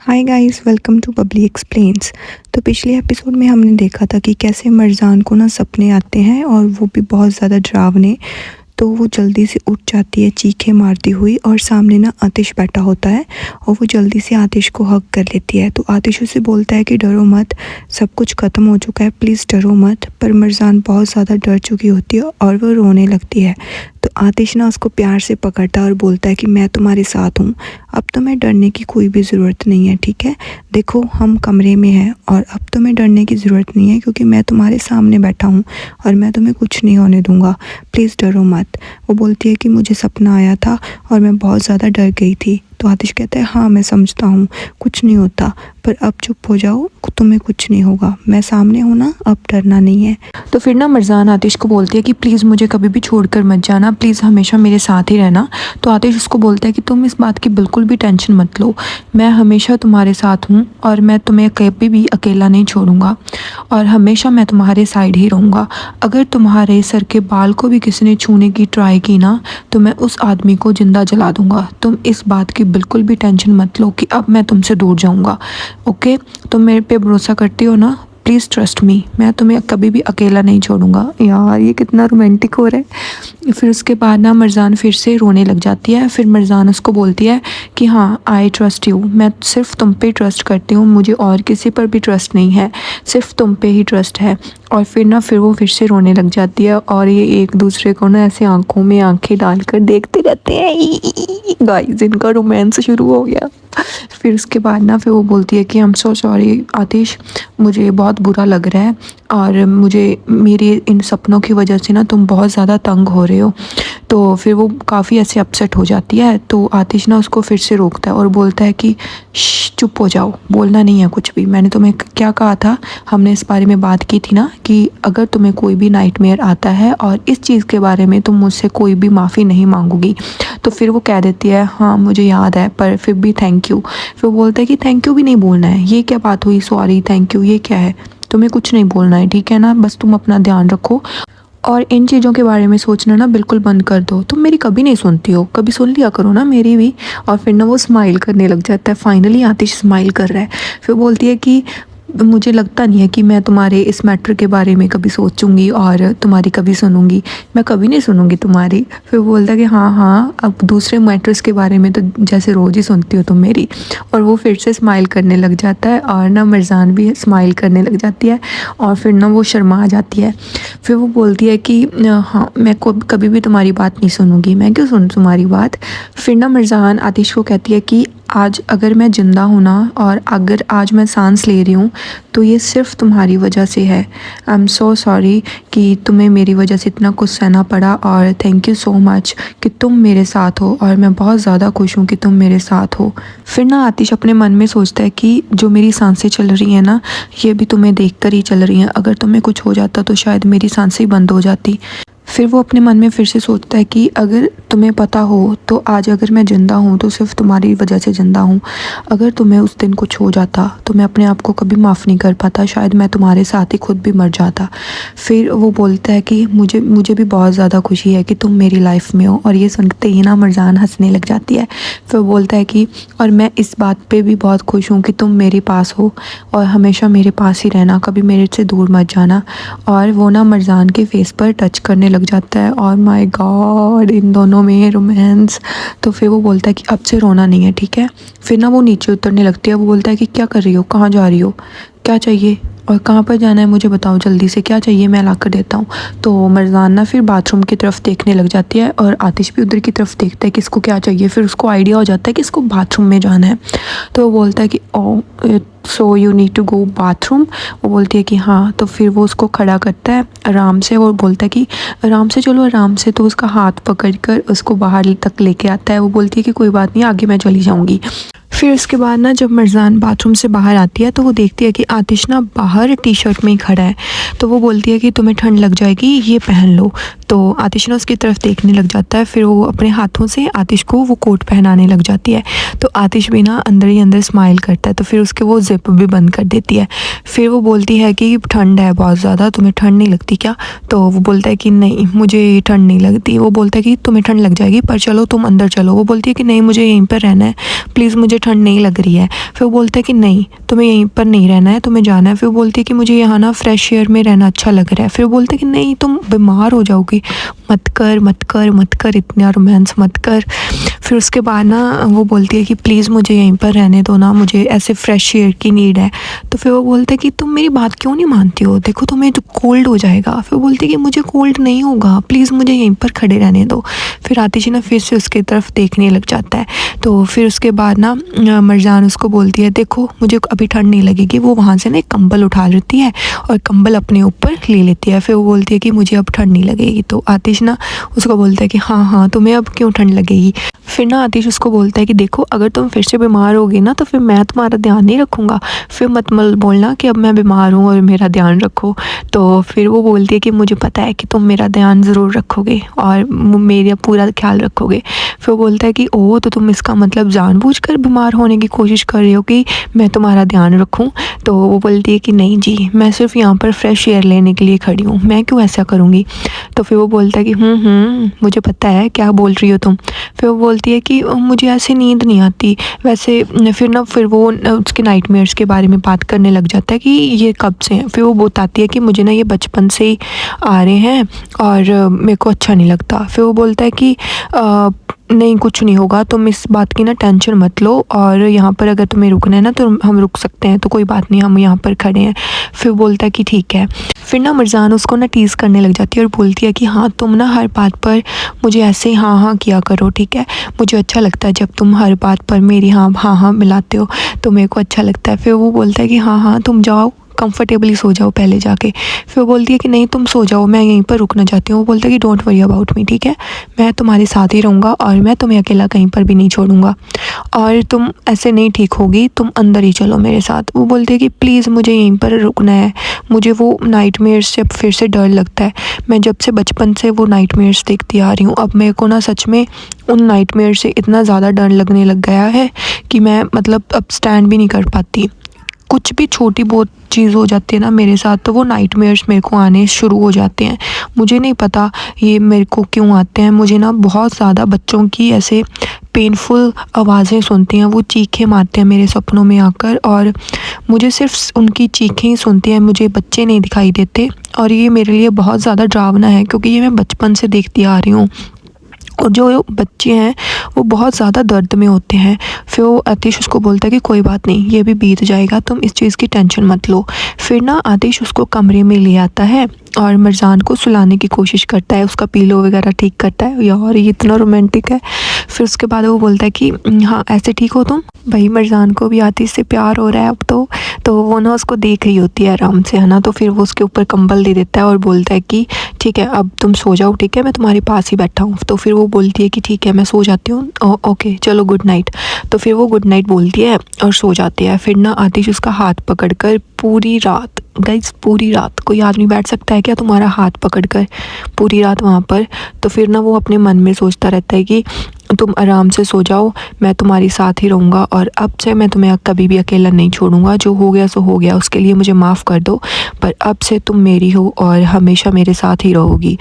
Hi guys, welcome to Babli explains. तो पिछले episode में हमने देखा था कि कैसे मरजान को ना सपने आते हैं और वो भी बहुत ज़्यादा डरावने। तो वो जल्दी से उठ जाती है चीखें मारती हुई और सामने ना आतिश बैठा होता है और वो जल्दी से आतिश को हग कर लेती है। तो आतिश उसे बोलता है कि डरो मत, सब कुछ ख़त्म हो चुका है, प्लीज़ डरो मत। पर मरजान बहुत ज़्यादा डर चुकी होती है और वो रोने लगती है। तो आतिश ना उसको प्यार से पकड़ता है और बोलता है कि मैं तुम्हारे साथ हूँ, अब तुम्हें डरने की कोई भी ज़रूरत नहीं है, ठीक है। देखो हम कमरे में हैं और अब तुम्हें डरने की ज़रूरत नहीं है क्योंकि मैं तुम्हारे सामने बैठा हूँ और मैं तुम्हें कुछ नहीं होने दूँगा, प्लीज़ डरो मत। वो बोलती है कि मुझे सपना आया था और मैं बहुत ज़्यादा डर गई थी। तो आतिश कहता है हाँ मैं समझता हूँ, कुछ नहीं होता, पर अब चुप हो जाओ, तुम्हें कुछ नहीं होगा, मैं सामने हूँ ना, अब डरना नहीं है। तो फिर ना मरजान आतिश को बोलती है कि प्लीज़ मुझे कभी भी छोड़कर मत जाना, प्लीज़ हमेशा मेरे साथ ही रहना। तो आतिश उसको बोलता है कि तुम इस बात की बिल्कुल भी टेंशन मत लो, मैं हमेशा तुम्हारे साथ हूँ और मैं तुम्हें कभी भी अकेला नहीं छोड़ूंगा और हमेशा मैं तुम्हारे साइड ही रहूँगा। अगर तुम्हारे सर के बाल को भी किसी ने छूने की ट्राई की ना तो मैं उस आदमी को ज़िंदा जला दूँगा। तुम इस बात की बिल्कुल भी टेंशन मत लो कि अब मैं तुमसे दूर जाऊँगा। ओके, तुम मेरे पे भरोसा करती हो ना, प्लीज़ ट्रस्ट मी, मैं तुम्हें कभी भी अकेला नहीं छोड़ूंगा। यार ये कितना रोमांटिक हो रहा है। फिर उसके बाद ना मरजान फिर से रोने लग जाती है। फिर मरजान उसको बोलती है कि हाँ आई ट्रस्ट यू, मैं सिर्फ तुम पे ट्रस्ट करती हूँ, मुझे और किसी पर भी ट्रस्ट नहीं है, सिर्फ तुम पे ही ट्रस्ट है। और फिर वो फिर से रोने लग जाती है और ये एक दूसरे को ना ऐसे आंखों में आंखें डालकर देखते रहते हैं। गाइस इनका रोमांस शुरू हो गया। फिर उसके बाद ना फिर वो बोलती है कि आई एम सो सॉरी आतिश, मुझे बहुत बुरा लग रहा है और मुझे मेरे इन सपनों की वजह से ना तुम बहुत ज़्यादा तंग हो रहे हो। तो फिर वो काफ़ी ऐसे अपसेट हो जाती है। तो आतिश ना उसको फिर से रोकता है और बोलता है कि चुप हो जाओ, बोलना नहीं है कुछ भी। मैंने तुम्हें क्या कहा था, हमने इस बारे में बात की थी ना कि अगर तुम्हें कोई भी नाइटमेयर आता है और इस चीज़ के बारे में तुम मुझसे कोई भी माफ़ी नहीं मांगोगी। तो फिर वो कह देती है हाँ मुझे याद है, पर फिर भी थैंक यू। फिर वो बोलता है कि थैंक यू भी नहीं बोलना है, ये क्या बात हुई, सॉरी थैंक यू ये क्या है, तुम्हें कुछ नहीं बोलना है, ठीक है ना, बस तुम अपना ध्यान रखो और इन चीज़ों के बारे में सोचना ना बिल्कुल बंद कर दो। तुम मेरी कभी नहीं सुनती हो, कभी सुन लिया करो ना मेरी भी। और फिर ना वो स्माइल करने लग जाता है। फाइनली आतिश स्माइल कर रहा है। फिर बोलती है कि मुझे लगता नहीं है कि मैं तुम्हारे इस मैटर के बारे में कभी सोचूंगी और तुम्हारी कभी सुनूंगी, मैं कभी नहीं सुनूंगी तुम्हारी। फिर बोलता है कि हाँ हाँ, अब दूसरे मैटर्स के बारे में तो जैसे रोज़ ही सुनती हो तुम मेरी। और वो फिर से स्माइल करने लग जाता है और ना मरजान भी स्माइल करने लग जाती है और फिर ना वो शर्मा जाती है। फिर वो बोलती है कि हाँ मैं कभी भी तुम्हारी बात नहीं सुनूंगी, मैं क्यों सुन तुम्हारी बात। फिर ना मरजान आतिश को कहती है कि आज अगर मैं ज़िंदा हूँ ना और अगर आज मैं सांस ले रही हूँ तो ये सिर्फ तुम्हारी वजह से है। आई एम सो सॉरी कि तुम्हें मेरी वजह से इतना कुछ सहना पड़ा और थैंक यू सो मच कि तुम मेरे साथ हो और मैं बहुत ज़्यादा खुश हूँ कि तुम मेरे साथ हो। फिर ना आतिश अपने मन में सोचता है कि जो मेरी सांसें चल रही हैं ना ये भी तुम्हें देख कर ही चल रही हैं, अगर तुम्हें कुछ हो जाता तो शायद मेरी सांसें ही बंद हो जाती। फिर वो अपने मन में फिर से सोचता है कि अगर तुम्हें पता हो तो आज अगर मैं ज़िंदा हूँ तो सिर्फ तुम्हारी वजह से ज़िंदा हूँ, अगर तुम्हें उस दिन कुछ हो जाता तो मैं अपने आप को कभी माफ़ नहीं कर पाता, शायद मैं तुम्हारे साथ ही खुद भी मर जाता। फिर वो बोलता है कि मुझे भी बहुत ज़्यादा खुशी है कि तुम मेरी लाइफ में हो। और ये सुनते ही ना मरजान हंसने लग जाती है। फिर बोलता है कि और मैं इस बात पर भी बहुत खुश हूँ कि तुम मेरे पास हो और हमेशा मेरे पास ही रहना, कभी मेरे से दूर मत जाना। और वो ना मरजान के फेस पर टच करने लग जाता है और माय गॉड इन दोनों में रोमांस। तो फिर वो बोलता है कि अब से रोना नहीं है, ठीक है। फिर ना वो नीचे उतरने लगती है। वो बोलता है कि क्या कर रही हो, कहाँ जा रही हो, क्या चाहिए और कहाँ पर जाना है मुझे बताओ जल्दी से, क्या चाहिए मैं ला कर देता हूँ। तो मरजान ना फिर बाथरूम की तरफ देखने लग जाती है और आतिश भी उधर की तरफ देखता है कि इसको क्या चाहिए। फिर उसको आइडिया हो जाता है कि इसको बाथरूम में जाना है। तो वो बोलता है कि oh so you need to go bathroom. वो बोलती है कि हाँ। तो फिर वो उसको खड़ा करता है आराम से और बोलता है कि आराम से चलो आराम से। तो उसका हाथ पकड़कर उसको बाहर तक लेके आता है। वो बोलती है कि कोई बात नहीं, आगे मैं चली जाऊँगी। फिर उसके बाद ना जब मरजान बाथरूम से बाहर आती है तो वो देखती है कि आतिश ना बाहर टी शर्ट में ही खड़ा है। तो वो बोलती है कि तुम्हें ठंड लग जाएगी, ये पहन लो। तो आतिश ना उसकी तरफ देखने लग जाता है। फिर वो अपने हाथों से आतिश को वो कोट पहनाने लग जाती है। तो आतिश भी ना अंदर ही अंदर स्माइल करता है। तो फिर उसके वो ज़िप भी बंद कर देती है। फिर वो बोलती है कि ठंड है बहुत ज़्यादा, तुम्हें ठंड नहीं लगती क्या? तो वो बोलता है कि नहीं, मुझे ठंड नहीं लगती। वो बोलता है कि तुम्हें ठंड लग जाएगी, पर चलो तुम अंदर चलो। वो बोलती है कि नहीं, मुझे यहीं पर रहना है, प्लीज़ मुझे ठंड नहीं लग रही है। फिर वो बोलता है कि नहीं, तुम्हें यहीं पर नहीं रहना है, तुम्हें जाना है। फिर वो बोलती है कि मुझे यहाँ ना फ्रेश एयर में रहना अच्छा लग रहा है। फिर वो बोलता है कि नहीं, तुम बीमार हो जाओगी, मत कर मत कर मत कर, इतना रोमांस मत कर। फिर उसके बाद ना वो बोलती है कि प्लीज़ मुझे यहीं पर रहने दो ना, मुझे ऐसे फ्रेश एयर की नीड है। तो फिर वो बोलता है कि तुम मेरी बात क्यों नहीं मानती हो, देखो तुम्हें तो कोल्ड हो जाएगा। फिर वो बोलती है कि मुझे कोल्ड नहीं होगा, प्लीज़ मुझे यहीं पर खड़े रहने दो। फिर आतिश ना फिर से उसकी तरफ देखने लग जाता है। तो फिर उसके बाद ना मरजान उसको बोलती है देखो मुझे अभी ठंड नहीं लगेगी। वो वहाँ से ना एक कंबल उठा लेती है और कंबल अपने ऊपर ले लेती है। फिर वो बोलती है कि मुझे अब ठंड नहीं लगेगी। तो आतिश ना उसको बोलता है कि हाँ हाँ, तुम्हें अब क्यों ठंड लगेगी। फिर ना आतिश उसको बोलता है कि देखो अगर तुम फिर से बीमार होगी ना तो फिर मैं तुम्हारा ध्यान नहीं रखूँगा, फिर मत बोलना कि अब मैं बीमार हूँ और मेरा ध्यान रखो। तो फिर वो बोलती है कि मुझे पता है कि तुम मेरा ध्यान ज़रूर रखोगे और मेरा पूरा ख्याल रखोगे। फिर वो बोलता है कि ओह, तो तुम इसका मतलब जानबूझकर बीमार होने की कोशिश कर रही हो कि मैं तुम्हारा ध्यान रखूँ। तो वो बोलती है कि नहीं जी, मैं सिर्फ यहाँ पर फ्रेश एयर लेने के लिए खड़ी हूँ, मैं क्यों ऐसा करूँगी। तो फिर वो बोलता है कि मुझे पता है क्या बोल रही हो तुम। फिर वो बोलती है कि मुझे ऐसे नींद नहीं आती वैसे। फिर वो उसके नाइटमेयर्स के बारे में बात करने लग जाता है कि ये कब से हैं। फिर वो बताती है कि मुझे ना ये बचपन से ही आ रहे हैं और मेरे को अच्छा नहीं लगता। फिर वो बोलता है कि नहीं, कुछ नहीं होगा, तुम इस बात की ना टेंशन मत लो, और यहाँ पर अगर तुम्हें रुकना है ना तो हम रुक सकते हैं, तो कोई बात नहीं, हम यहाँ पर खड़े हैं। फिर बोलता है कि ठीक है। फिर ना मरजान उसको ना टीज़ करने लग जाती है और बोलती है कि हाँ, तुम ना हर बात पर मुझे ऐसे हाँ हाँ किया करो, ठीक है। मुझे अच्छा लगता है जब तुम हर बात पर मेरी हाँ हाँ हाँ मिलाते हो, तो मेरे को अच्छा लगता है। फिर वो बोलता है कि हाँ हाँ, तुम जाओ कंफर्टेबली सो जाओ पहले जाके। फिर वो बोलती है कि नहीं, तुम सो जाओ, मैं यहीं पर रुकना चाहती हूँ। वो बोलता है कि डोंट वरी अबाउट मी, ठीक है, मैं तुम्हारे साथ ही रहूँगा और मैं तुम्हें अकेला कहीं पर भी नहीं छोड़ूंगा, और तुम ऐसे नहीं ठीक होगी, तुम अंदर ही चलो मेरे साथ। वो बोलते हैं कि प्लीज़ मुझे यहीं पर रुकना है, मुझे वो नाइटमेयर्स से फिर से डर लगता है। मैं जब से बचपन से वो नाइटमेयर्स देखती आ रही हूँ, अब मेरे को ना सच में उन नाइटमेयर्स से इतना ज़्यादा डर लगने लग गया है कि मैं मतलब अब स्टैंड भी नहीं कर पाती। कुछ भी छोटी बहुत चीज़ हो जाती है ना मेरे साथ, तो वो नाइटमेयर्स मेरे को आने शुरू हो जाते हैं। मुझे नहीं पता ये मेरे को क्यों आते हैं। मुझे ना बहुत ज़्यादा बच्चों की ऐसे पेनफुल आवाज़ें सुनती हैं, वो चीखें मारते हैं मेरे सपनों में आकर, और मुझे सिर्फ उनकी चीखें ही सुनती हैं, मुझे बच्चे नहीं दिखाई देते। और ये मेरे लिए बहुत ज़्यादा डरावना है, क्योंकि ये मैं बचपन से देखती आ रही हूँ, और जो बच्चे हैं वो बहुत ज़्यादा दर्द में होते हैं। फिर वो आतिश उसको बोलता है कि कोई बात नहीं, ये भी बीत जाएगा, तुम इस चीज़ की टेंशन मत लो। फिर ना आतिश उसको कमरे में ले आता है और मरजान को सुलाने की कोशिश करता है, उसका पीलो वगैरह ठीक करता है। यार ये इतना रोमांटिक है। फिर उसके बाद वो बोलता है कि हाँ, ऐसे ठीक हो तुम। भाई मरजान को भी आतिश से प्यार हो रहा है अब तो वो ना उसको देख रही होती है आराम से, है ना। तो फिर वो उसके ऊपर कंबल दे देता है और बोलता है कि ठीक है, अब तुम सो जाओ, ठीक है, मैं तुम्हारे पास ही बैठा हूँ। तो फिर वो बोलती है कि ठीक है, मैं सो जाती हूँ, ओके चलो गुड नाइट। तो फिर वो गुड नाइट बोलती है और सो जाती है। फिर ना आतिश उसका हाथ पकड़कर पूरी रात, गाइस पूरी रात, कोई आदमी बैठ सकता है क्या तुम्हारा हाथ पकड़कर पूरी रात वहाँ पर। तो फिर ना वो अपने मन में सोचता रहता है कि तुम आराम से सो जाओ, मैं तुम्हारे साथ ही रहूँगा, और अब से मैं तुम्हें कभी भी अकेला नहीं छोड़ूंगा। जो हो गया सो हो गया, उसके लिए मुझे माफ़ कर दो, पर अब से तुम मेरी हो और हमेशा मेरे साथ ही रहोगी।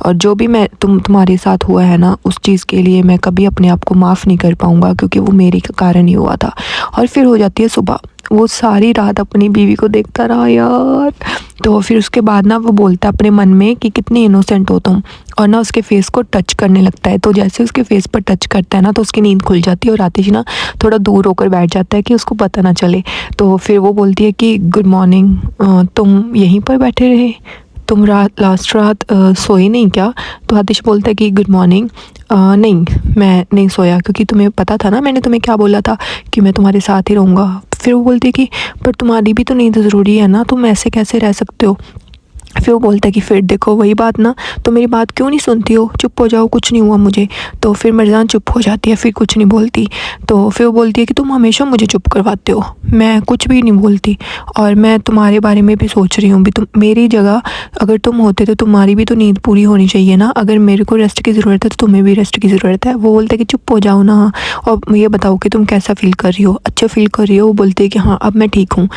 और जो भी मैं तुम्हारे साथ हुआ है ना, उस चीज़ के लिए मैं कभी अपने आप को माफ़ नहीं कर पाऊँगा, क्योंकि वो मेरे कारण ही हुआ था। और फिर हो जाती है सुबह। वो सारी रात अपनी बीवी को देखता रहा यार। तो फिर उसके बाद ना वो बोलता है अपने मन में कि कितनी इनोसेंट हो तुम, और ना उसके फेस को टच करने लगता है। तो जैसे उसके फेस पर टच करता है ना, तो उसकी नींद खुल जाती है और आतिश ना थोड़ा दूर होकर बैठ जाता है कि उसको पता ना चले। तो फिर वो बोलती है कि गुड मॉर्निंग, तुम यहीं पर बैठे रहे, तुम लास्ट रात सोए नहीं क्या। तो आतिश बोलता है कि गुड मॉर्निंग, नहीं मैं नहीं सोया, क्योंकि तुम्हें पता था ना मैंने तुम्हें क्या बोला था कि मैं तुम्हारे साथ ही रहूँगा। फिर वो बोलती है कि पर तुम्हारी भी तो नींद ज़रूरी है ना, तुम ऐसे कैसे रह सकते हो। फिर वो बोलता है कि फिर देखो वही बात ना, तो मेरी बात क्यों नहीं सुनती हो, चुप हो जाओ, कुछ नहीं हुआ मुझे। तो फिर मरजान चुप हो जाती है, फिर कुछ नहीं बोलती। तो फिर वो बोलती है कि तुम हमेशा मुझे चुप करवाते हो, मैं कुछ भी नहीं बोलती, और मैं तुम्हारे बारे में भी सोच रही हूँ भी, तुम मेरी जगह अगर तुम होते तो तुम्हारी भी तो नींद पूरी होनी चाहिए ना। अगर मेरे को रेस्ट की ज़रूरत है तो तुम्हें भी रेस्ट की ज़रूरत है। वो बोलता है कि चुप हो जाओ ना, और ये बताओ कि तुम कैसा फ़ील कर रही हो, अच्छा फ़ील कर रही हो। वो बोलती है कि हाँ अब मैं ठीक हूँ।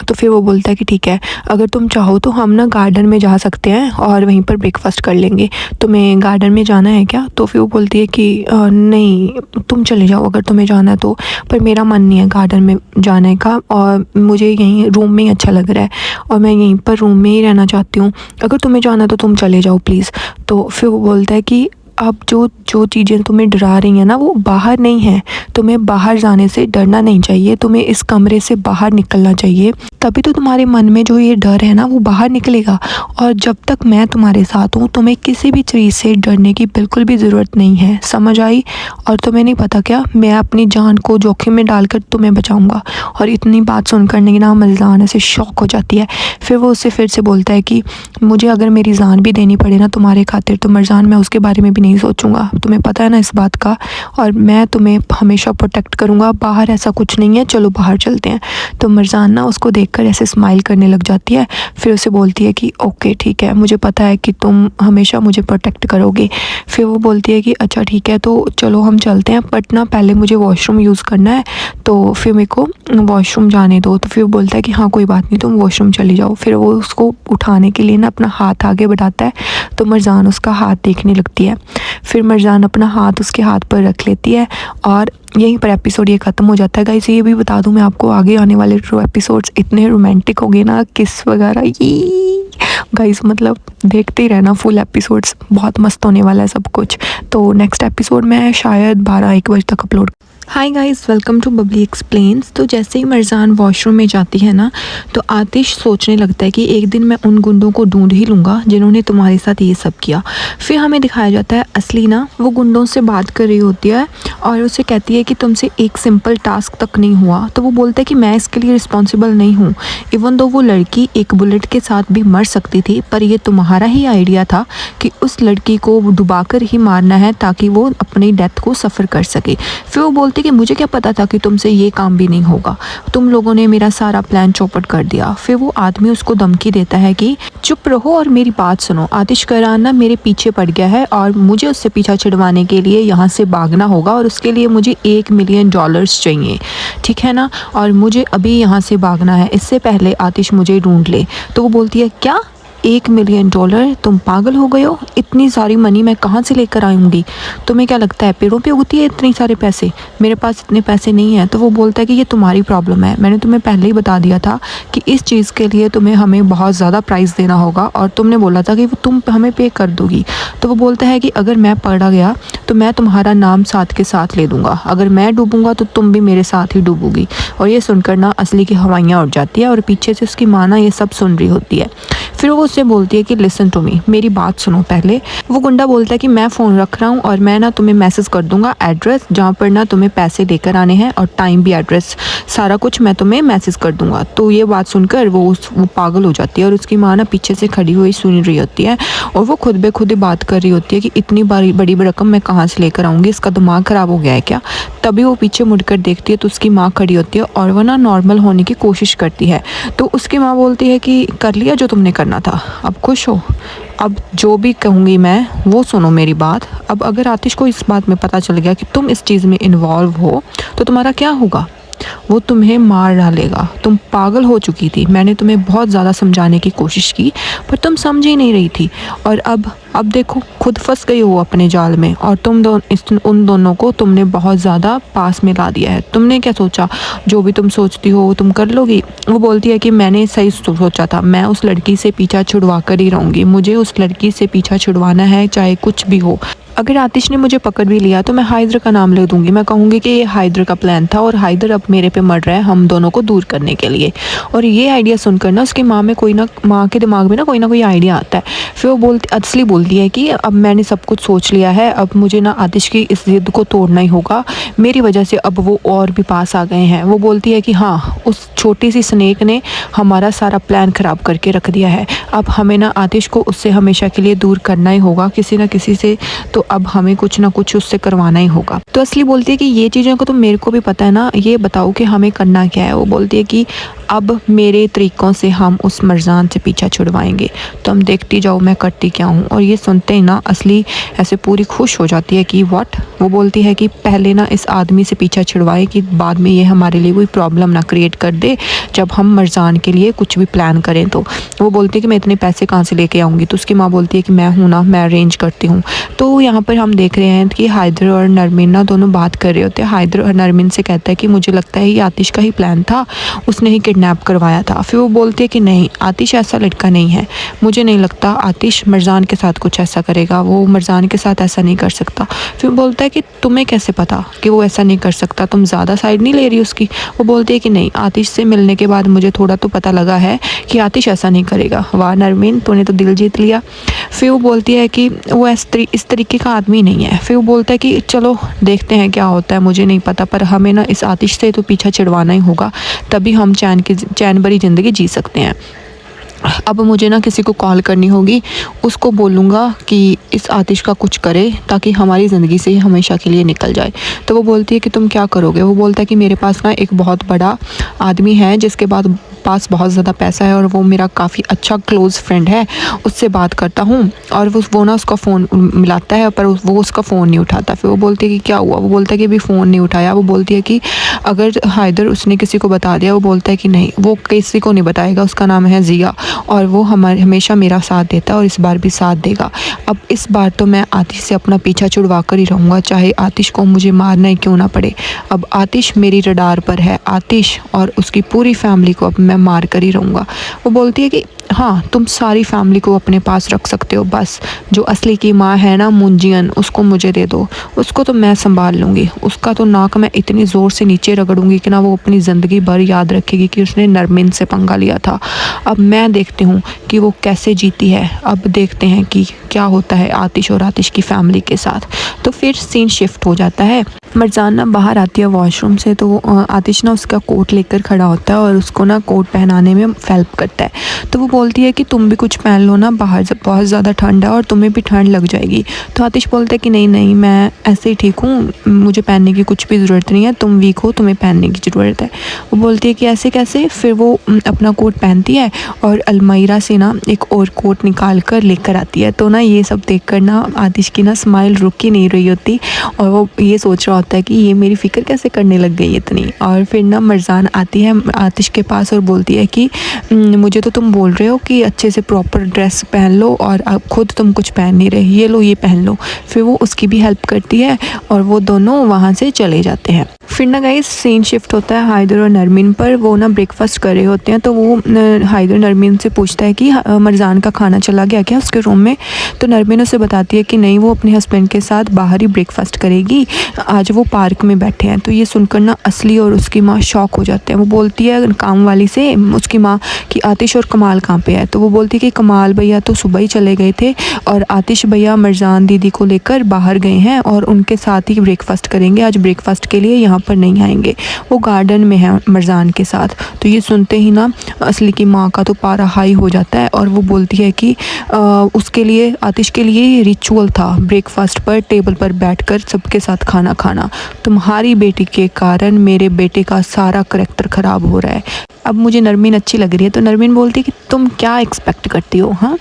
तो फिर वो बोलता है कि ठीक है, अगर तुम चाहो तो हम ना गार्डन में जा सकते हैं और वहीं पर ब्रेकफास्ट कर लेंगे, तुम्हें गार्डन में जाना है क्या? तो फिर वो बोलती है कि नहीं तुम चले जाओ अगर तुम्हें जाना है तो, पर मेरा मन नहीं है गार्डन में जाने का, और मुझे यहीं रूम में ही अच्छा लग रहा है, और मैं यहीं पर रूम में ही रहना चाहती हूँ, अगर तुम्हें जाना है तो तुम चले जाओ प्लीज़। तो फिर वो बोलता है कि अब जो जो चीज़ें तुम्हें डरा रही हैं ना वो बाहर नहीं है, तुम्हें बाहर जाने से डरना नहीं चाहिए, तुम्हें इस कमरे से बाहर निकलना चाहिए, तभी तो तुम्हारे मन में जो ये डर है ना वो बाहर निकलेगा। और जब तक मैं तुम्हारे साथ हूँ तुम्हें किसी भी चीज़ से डरने की बिल्कुल भी ज़रूरत नहीं है, समझ आई? और तुम्हें नहीं पता क्या, मैं अपनी जान को जोखिम में डालकर तुम्हें बचाऊँगा। और इतनी बात सुनकर ना मरजान ऐसे शॉक हो जाती है। फिर वो उससे फिर से बोलता है कि मुझे अगर मेरी जान भी देनी पड़े ना तुम्हारे खातिर, तो मरजान मैं उसके बारे में भी नहीं सोचूंगा, तुम्हें पता है ना इस बात का, और मैं तुम्हें हमेशा प्रोटेक्ट करूँगा, बाहर ऐसा कुछ नहीं है, चलो बाहर चलते हैं। तो मरजान ना उसको देखकर ऐसे स्माइल करने लग जाती है। फिर उसे बोलती है कि ओके ठीक है, मुझे पता है कि तुम हमेशा मुझे प्रोटेक्ट करोगे। फिर वो बोलती है कि अच्छा ठीक है तो चलो हम चलते हैं, बट ना पहले मुझे वॉशरूम यूज़ करना है, तो फिर मेरे को वॉशरूम जाने दो। तो फिर वो बोलता है कि हाँ कोई बात नहीं, तुम वॉशरूम चली जाओ। फिर वो उसको उठाने के लिए ना अपना हाथ आगे बढ़ाता है, तो मरजान उसका हाथ देखने लगती है। फिर मरजान अपना हाथ उसके हाथ पर रख लेती है, और यहीं पर एपिसोड ये ख़त्म हो जाता है। गाइस ये भी बता दूं मैं आपको, आगे आने वाले एपिसोड्स इतने रोमांटिक होंगे ना, किस वगैरह, ये गाइस मतलब देखते ही रहना, फुल एपिसोड्स बहुत मस्त होने वाला है सब कुछ। तो नेक्स्ट एपिसोड मैं शायद 12-1 बजे तक upload. Hi guys, welcome to Babli explains. तो जैसे ही मरजान वॉशरूम में जाती है ना, तो आतिश सोचने लगता है कि एक दिन मैं उन गुंडों को ढूंढ ही लूँगा जिन्होंने तुम्हारे साथ ये सब किया। फिर हमें दिखाया जाता है असली ना वो गुंडों से बात कर रही होती है, और उसे कहती है कि तुमसे एक सिंपल टास्क तक नहीं हुआ। तो वो बोलता है कि मैं इसके लिए रिस्पॉन्सिबल नहीं हूँ, इवन दो वो लड़की एक बुलेट के साथ भी मर सकती थी, पर ये तुम्हारा ही आइडिया था कि उस लड़की को डुबा कर ही मारना है ताकि वो अपनी डेथ को सफ़र कर सके। फिर वो बोलती कि मुझे क्या पता था कि तुमसे ये काम भी नहीं होगा, तुम लोगों ने मेरा सारा प्लान चौपट कर दिया। फिर वो आदमी उसको धमकी देता है कि चुप रहो और मेरी बात सुनो, आतिश करान ना मेरे पीछे पड़ गया है और मुझे उससे पीछा छुड़वाने के लिए यहाँ से भागना होगा, और उसके लिए मुझे $1 मिलियन चाहिए, ठीक है ना, और मुझे अभी यहाँ से भागना है, इससे पहले आतिश मुझे ढूंढ ले। तो वो बोलती है क्या $1 मिलियन? तुम पागल हो गए हो, इतनी सारी मनी मैं कहाँ से लेकर आऊँगी? तुम्हें क्या लगता है पेड़ों पे उगती है इतने सारे पैसे? मेरे पास इतने पैसे नहीं हैं। तो वो बोलता है कि ये तुम्हारी प्रॉब्लम है, मैंने तुम्हें पहले ही बता दिया था कि इस चीज़ के लिए तुम्हें हमें बहुत ज़्यादा प्राइस देना होगा, और तुमने बोला था कि तुम हमें पे कर दोगी। तो वो बोलता है कि अगर मैं पकड़ा गया तो मैं तुम्हारा नाम साथ के साथ ले दूँगा, अगर मैं डूबूँगा तो तुम भी मेरे साथ ही डूबोगी। और ये सुनकर ना असली की हवाइयाँ उड़ जाती है, और पीछे से उसकी माँ ना ये सब सुन रही होती है। फिर वो उससे बोलती है कि लिसन टू मी, मेरी बात सुनो पहले। वो गुंडा बोलता है कि मैं फ़ोन रख रहा हूँ और मैं ना तुम्हें मैसेज कर दूंगा एड्रेस जहाँ पर ना तुम्हें पैसे लेकर आने हैं, और टाइम भी, एड्रेस सारा कुछ मैं तुम्हें मैसेज कर दूंगा। तो ये बात सुनकर वो पागल हो जाती है, और उसकी माँ ना पीछे से खड़ी हुई सुन रही होती है, और वो खुद ब खुद बात कर रही होती है कि इतनी बड़ी रकम मैं कहाँ से लेकर आऊँगी, इसका दिमाग ख़राब हो गया है क्या? तभी वो पीछे मुड़कर देखती है तो उसकी माँ खड़ी होती है, और वह ना नॉर्मल होने की कोशिश करती है। तो उसकी माँ बोलती है कि कर लिया जो तुमने करना था, अब खुश हो? अब जो भी कहूँगी मैं वो सुनो मेरी बात। अब अगर आतिश को इस बात में पता चल गया कि तुम इस चीज़ में इन्वॉल्व हो तो तुम्हारा क्या होगा? वो तुम्हें मार डालेगा। तुम पागल हो चुकी थी, मैंने तुम्हें बहुत ज़्यादा समझाने की कोशिश की पर तुम समझ ही नहीं रही थी, और अब देखो खुद फंस गई हो अपने जाल में, और उन दोनों को तुमने बहुत ज़्यादा पास में ला दिया है। तुमने क्या सोचा, जो भी तुम सोचती हो तुम कर लोगी? वो बोलती है कि मैंने सही सोचा था, मैं उस लड़की से पीछा छुड़वा कर ही रहूँगी, मुझे उस लड़की से पीछा छुड़वाना है चाहे कुछ भी हो। अगर आतिश ने मुझे पकड़ भी लिया तो मैं हाइदर का नाम ले दूंगी, मैं कहूँगी कि ये हाइदर का प्लान था और हाइदर अब मेरे पे मर रहा है हम दोनों को दूर करने के लिए। और ये आइडिया सुनकर ना उसकी माँ के दिमाग में ना कोई आइडिया आता है। फिर वो असली बोलती है कि अब मैंने सब कुछ सोच लिया है, अब मुझे ना आतिश की इस जिद को तोड़ना ही होगा, मेरी वजह से अब वो और भी पास आ गए हैं। वो बोलती है कि हाँ, उस छोटी सी स्नेक ने हमारा सारा प्लान ख़राब करके रख दिया है, अब हमें ना आतिश को उससे हमेशा के लिए दूर करना ही होगा किसी ना किसी से, तो अब हमें कुछ ना कुछ उससे करवाना ही होगा। तो असली बोलती है कि ये चीज़ों को तो मेरे को भी पता है ना, ये बताओ कि हमें करना क्या है। वो बोलती है कि अब मेरे तरीक़ों से हम उस मरजान से पीछा छुड़वाएंगे, तुम देखती जाओ मैं करती क्या हूँ। और ये सुनते ही ना असली ऐसे पूरी खुश हो जाती है कि व्हाट। वो बोलती है कि पहले ना इस आदमी से पीछा छुड़वाएं कि बाद में ये हमारे लिए कोई प्रॉब्लम ना क्रिएट कर दे जब हम मरजान के लिए कुछ भी प्लान करें। तो वो बोलती है कि मैं इतने पैसे कहाँ से लेके आऊँगी। तो उसकी माँ बोलती है कि मैं हूँ ना, मैं अरेंज करती हूँ। तो यहाँ पर हम देख रहे हैं कि हाइदर और नरमीन ना दोनों बात कर रहे होते हैं। हाइदर और नरमीन से कहता है कि मुझे लगता है ये आतिश का ही प्लान था, उसने ही किडनैप करवाया था। फिर वो बोलती है कि नहीं, आतिश ऐसा लड़का नहीं है, मुझे नहीं लगता आतिश मरजान के साथ कुछ ऐसा करेगा, वो मरजान के साथ ऐसा नहीं कर सकता। फिर बोलता है कि तुम्हें कैसे पता कि वो ऐसा नहीं कर सकता, तुम ज़्यादा साइड नहीं ले रही उसकी। वो बोलती है कि नहीं, आतिश से मिलने के बाद मुझे थोड़ा तो पता लगा है कि आतिश ऐसा नहीं करेगा। वाह नरमीन, तूने तो दिल जीत लिया। फिर वो बोलती है कि वो इस तरीके का आदमी नहीं है। फिर वो बोलता है कि चलो देखते हैं क्या होता है, मुझे नहीं पता, पर हमें ना इस आतिश से तो पीछा छुड़वाना ही होगा, तभी हम चैन भरी ज़िंदगी जी सकते हैं। अब मुझे ना किसी को कॉल करनी होगी, उसको बोलूँगा कि इस आतिश का कुछ करे ताकि हमारी ज़िंदगी से ही हमेशा के लिए निकल जाए। तो वो बोलती है कि तुम क्या करोगे। वो बोलता है कि मेरे पास ना एक बहुत बड़ा आदमी है जिसके पास बहुत ज़्यादा पैसा है और वो मेरा काफ़ी अच्छा क्लोज़ फ्रेंड है, उससे बात करता हूँ। और वो ना उसका फ़ोन मिलाता है पर वो उसका फ़ोन नहीं उठाता। फिर वो बोलती है कि क्या हुआ। वो बोलता है कि अभी फ़ोन नहीं उठाया। वो बोलती है कि अगर हाइदर उसने किसी को बता दिया। वो बोलता है कि नहीं, वो किसी को नहीं बताएगा, उसका नाम है ज़िया और वो हमेशा मेरा साथ देता है और इस बार भी साथ देगा। अब इस बार तो मैं आतिश से अपना पीछा छुड़वा कर ही रहूँगा, चाहे आतिश को मुझे मारना ही क्यों ना पड़े। अब आतिश मेरी रडार पर है, आतिश और उसकी पूरी फैमिली को अब मैं मार कर ही रहूँगा। वो बोलती है कि हाँ, तुम सारी फैमिली को अपने पास रख सकते हो, बस जो असली की माँ है ना मुंजियन, उसको मुझे दे दो, उसको तो मैं संभाल लूँगी। उसका तो नाक मैं इतनी ज़ोर से नीचे रगड़ूंगी कि ना वो अपनी ज़िंदगी भर याद रखेगी कि उसने नरमीन से पंगा लिया था। अब मैं देखती हूँ कि वो कैसे जीती है। अब देखते हैं कि क्या होता है आतिश और आतिश की फैमिली के साथ। तो फिर सीन शिफ्ट हो जाता है। मरजान ना बाहर आती है वॉशरूम से, तो आतिश ना उसका कोट लेकर खड़ा होता है और उसको ना कोट पहनाने में हेल्प करता है। तो वो बोलती है कि तुम भी कुछ पहन लो ना, बाहर जब बहुत ज़्यादा ठंड है और तुम्हें भी ठंड लग जाएगी। तो आतिश बोलता है कि नहीं नहीं, मैं ऐसे ही ठीक हूँ, मुझे पहनने की कुछ भी ज़रूरत नहीं है, तुम वीक हो, तुम्हें पहनने की ज़रूरत है। वो बोलती है कि ऐसे कैसे। फिर वो अपना कोट पहनती है और अलमीरा से ना एक और कोट निकाल कर लेकर आती है। तो ना ये सब देख कर ना आतिश की ना स्माइल रुक ही नहीं रही होती और वो ये सोच रहा होता है कि ये मेरी फ़िक्र कैसे करने लग गई इतनी। और फिर ना मरजान आती है आतिश के पास और बोलती है कि मुझे तो तुम बोल रहे हो कि अच्छे से प्रॉपर ड्रेस पहन लो और अब खुद तुम कुछ पहन नहीं रहे, ये लो ये पहन लो। फिर वो उसकी भी हेल्प करती है और वो दोनों वहाँ से चले जाते हैं। फिर ना गाइस सीन शिफ्ट होता है हाइदर और नरमीन पर। वो ना ब्रेकफास्ट कर रहे होते हैं, तो वो हाइदर नरमीन से पूछता है कि मरजान का खाना चला गया क्या उसके रूम में। तो नरमीन उसे बताती है कि नहीं, वो अपने हस्बैंड के साथ बाहर ही ब्रेकफास्ट करेगी, आज वो पार्क में बैठे हैं। तो ये सुनकर ना असली और उसकी माँ शॉक हो जाते हैं। वो बोलती है काम वाली से, उसकी माँ, कि आतिश और कमाल कहाँ पे है। तो वो बोलती है कि कमाल भैया तो सुबह ही चले गए थे और आतिश भैया मरजान दीदी को लेकर बाहर गए हैं और उनके साथ ही ब्रेकफास्ट करेंगे, आज ब्रेकफास्ट के लिए यहाँ पर नहीं आएंगे, वो गार्डन में है मरजान के साथ। तो ये सुनते ही ना असली की माँ का तो पारा हाई हो जाता है और वो बोलती है कि उसके लिए, आतिश के लिए रिचुअल था ब्रेकफास्ट पर टेबल पर बैठकर सबके साथ खाना खाना। तुम्हारी बेटी के कारण मेरे बेटे का सारा करैक्टर ख़राब हो रहा है। अब मुझे नरमीन अच्छी लग रही है। तो नरमीन बोलती है कि तुम क्या एक्सपेक्ट करती हो। हाँ,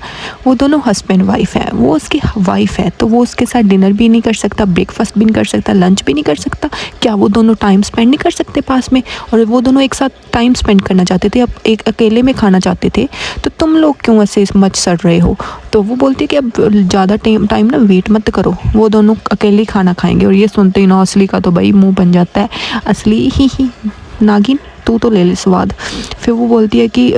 वो दोनों हस्बैंड वाइफ है, वो उसकी वाइफ है, तो वो उसके साथ डिनर भी नहीं कर सकता, ब्रेकफास्ट भी नहीं कर सकता, लंच भी नहीं कर सकता। क्या वो दोनों टाइम स्पेंड नहीं कर सकते पास में। और वो दोनों एक साथ टाइम स्पेंड करना चाहते थे, अब एक अकेले में खाना चाहते थे। तो तुम लोग क्यों ऐसे मच सड़ रहे हो। तो वो बोलती है कि अब ज़्यादा टाइम ना वेट मत करो, वो दोनों अकेले ही खाना खाएंगे। और ये सुनते ही ना असली का तो भाई मुंह बन जाता है। असली ही नागिन तू तो ले ले स्वाद। फिर वो बोलती है कि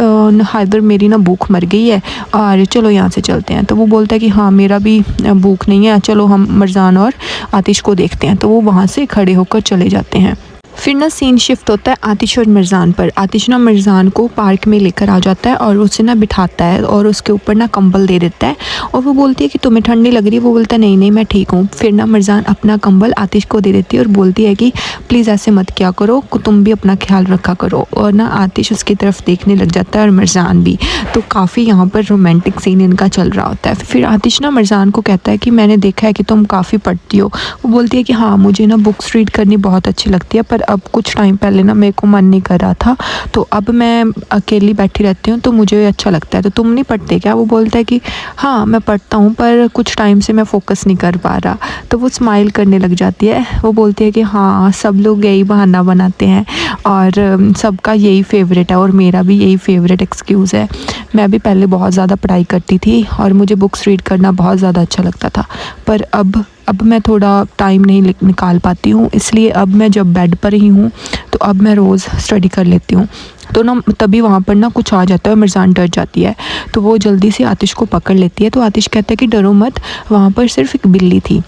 हैदर मेरी ना भूख मर गई है और चलो यहाँ से चलते हैं। तो वो बोलता है कि हाँ मेरा भी भूख नहीं है, चलो हम मरजान और आतिश को देखते हैं। तो वो वहाँ से खड़े होकर चले जाते हैं। फिर ना सीन शिफ्ट होता है आतिश और मरजान पर। आतिश ना मरजान को पार्क में लेकर आ जाता है और उसे ना बिठाता है और उसके ऊपर ना कंबल दे देता है और वो बोलती है कि तुम्हें ठंड नहीं लग रही है? वो बोलता है नहीं नहीं मैं ठीक हूँ। फिर ना मरजान अपना कंबल आतिश को दे देती है और बोलती है कि प्लीज़ ऐसे मत किया करो, तुम भी अपना ख्याल रखा करो। और ना आतिश उसकी तरफ देखने लग जाता है और मरजान भी। तो काफ़ी यहाँ पर रोमांटिक सीन इनका चल रहा होता है। फिर आतिश ना मरजान को कहता है कि मैंने देखा है कि तुम काफ़ी पढ़ती हो। वो बोलती है कि हाँ मुझे ना बुक्स रीड करनी बहुत अच्छी लगती है, पर अब कुछ टाइम पहले ना मेरे को मन नहीं कर रहा था, तो अब मैं अकेली बैठी रहती हूँ तो मुझे अच्छा लगता है। तो तुम नहीं पढ़ते क्या? वो बोलता है कि हाँ मैं पढ़ता हूँ पर कुछ टाइम से मैं फोकस नहीं कर पा रहा। तो वो स्माइल करने लग जाती है। वो बोलती है कि हाँ सब लोग यही बहाना बनाते हैं और सबका यही फेवरेट है और मेरा भी यही फेवरेट एक्सक्यूज़ है। मैं भी पहले बहुत ज़्यादा पढ़ाई करती थी और मुझे बुक्स रीड करना बहुत ज़्यादा अच्छा लगता था, पर अब मैं थोड़ा टाइम नहीं निकाल पाती हूँ, इसलिए अब मैं जब बेड पर ही हूँ तो अब मैं रोज़ स्टडी कर लेती हूँ। तो ना तभी वहाँ पर ना कुछ आ जाता है और मरजान डर जाती है। तो वो जल्दी से आतिश को पकड़ लेती है। तो आतिश कहता है कि डरो मत, वहाँ पर सिर्फ एक बिल्ली थी,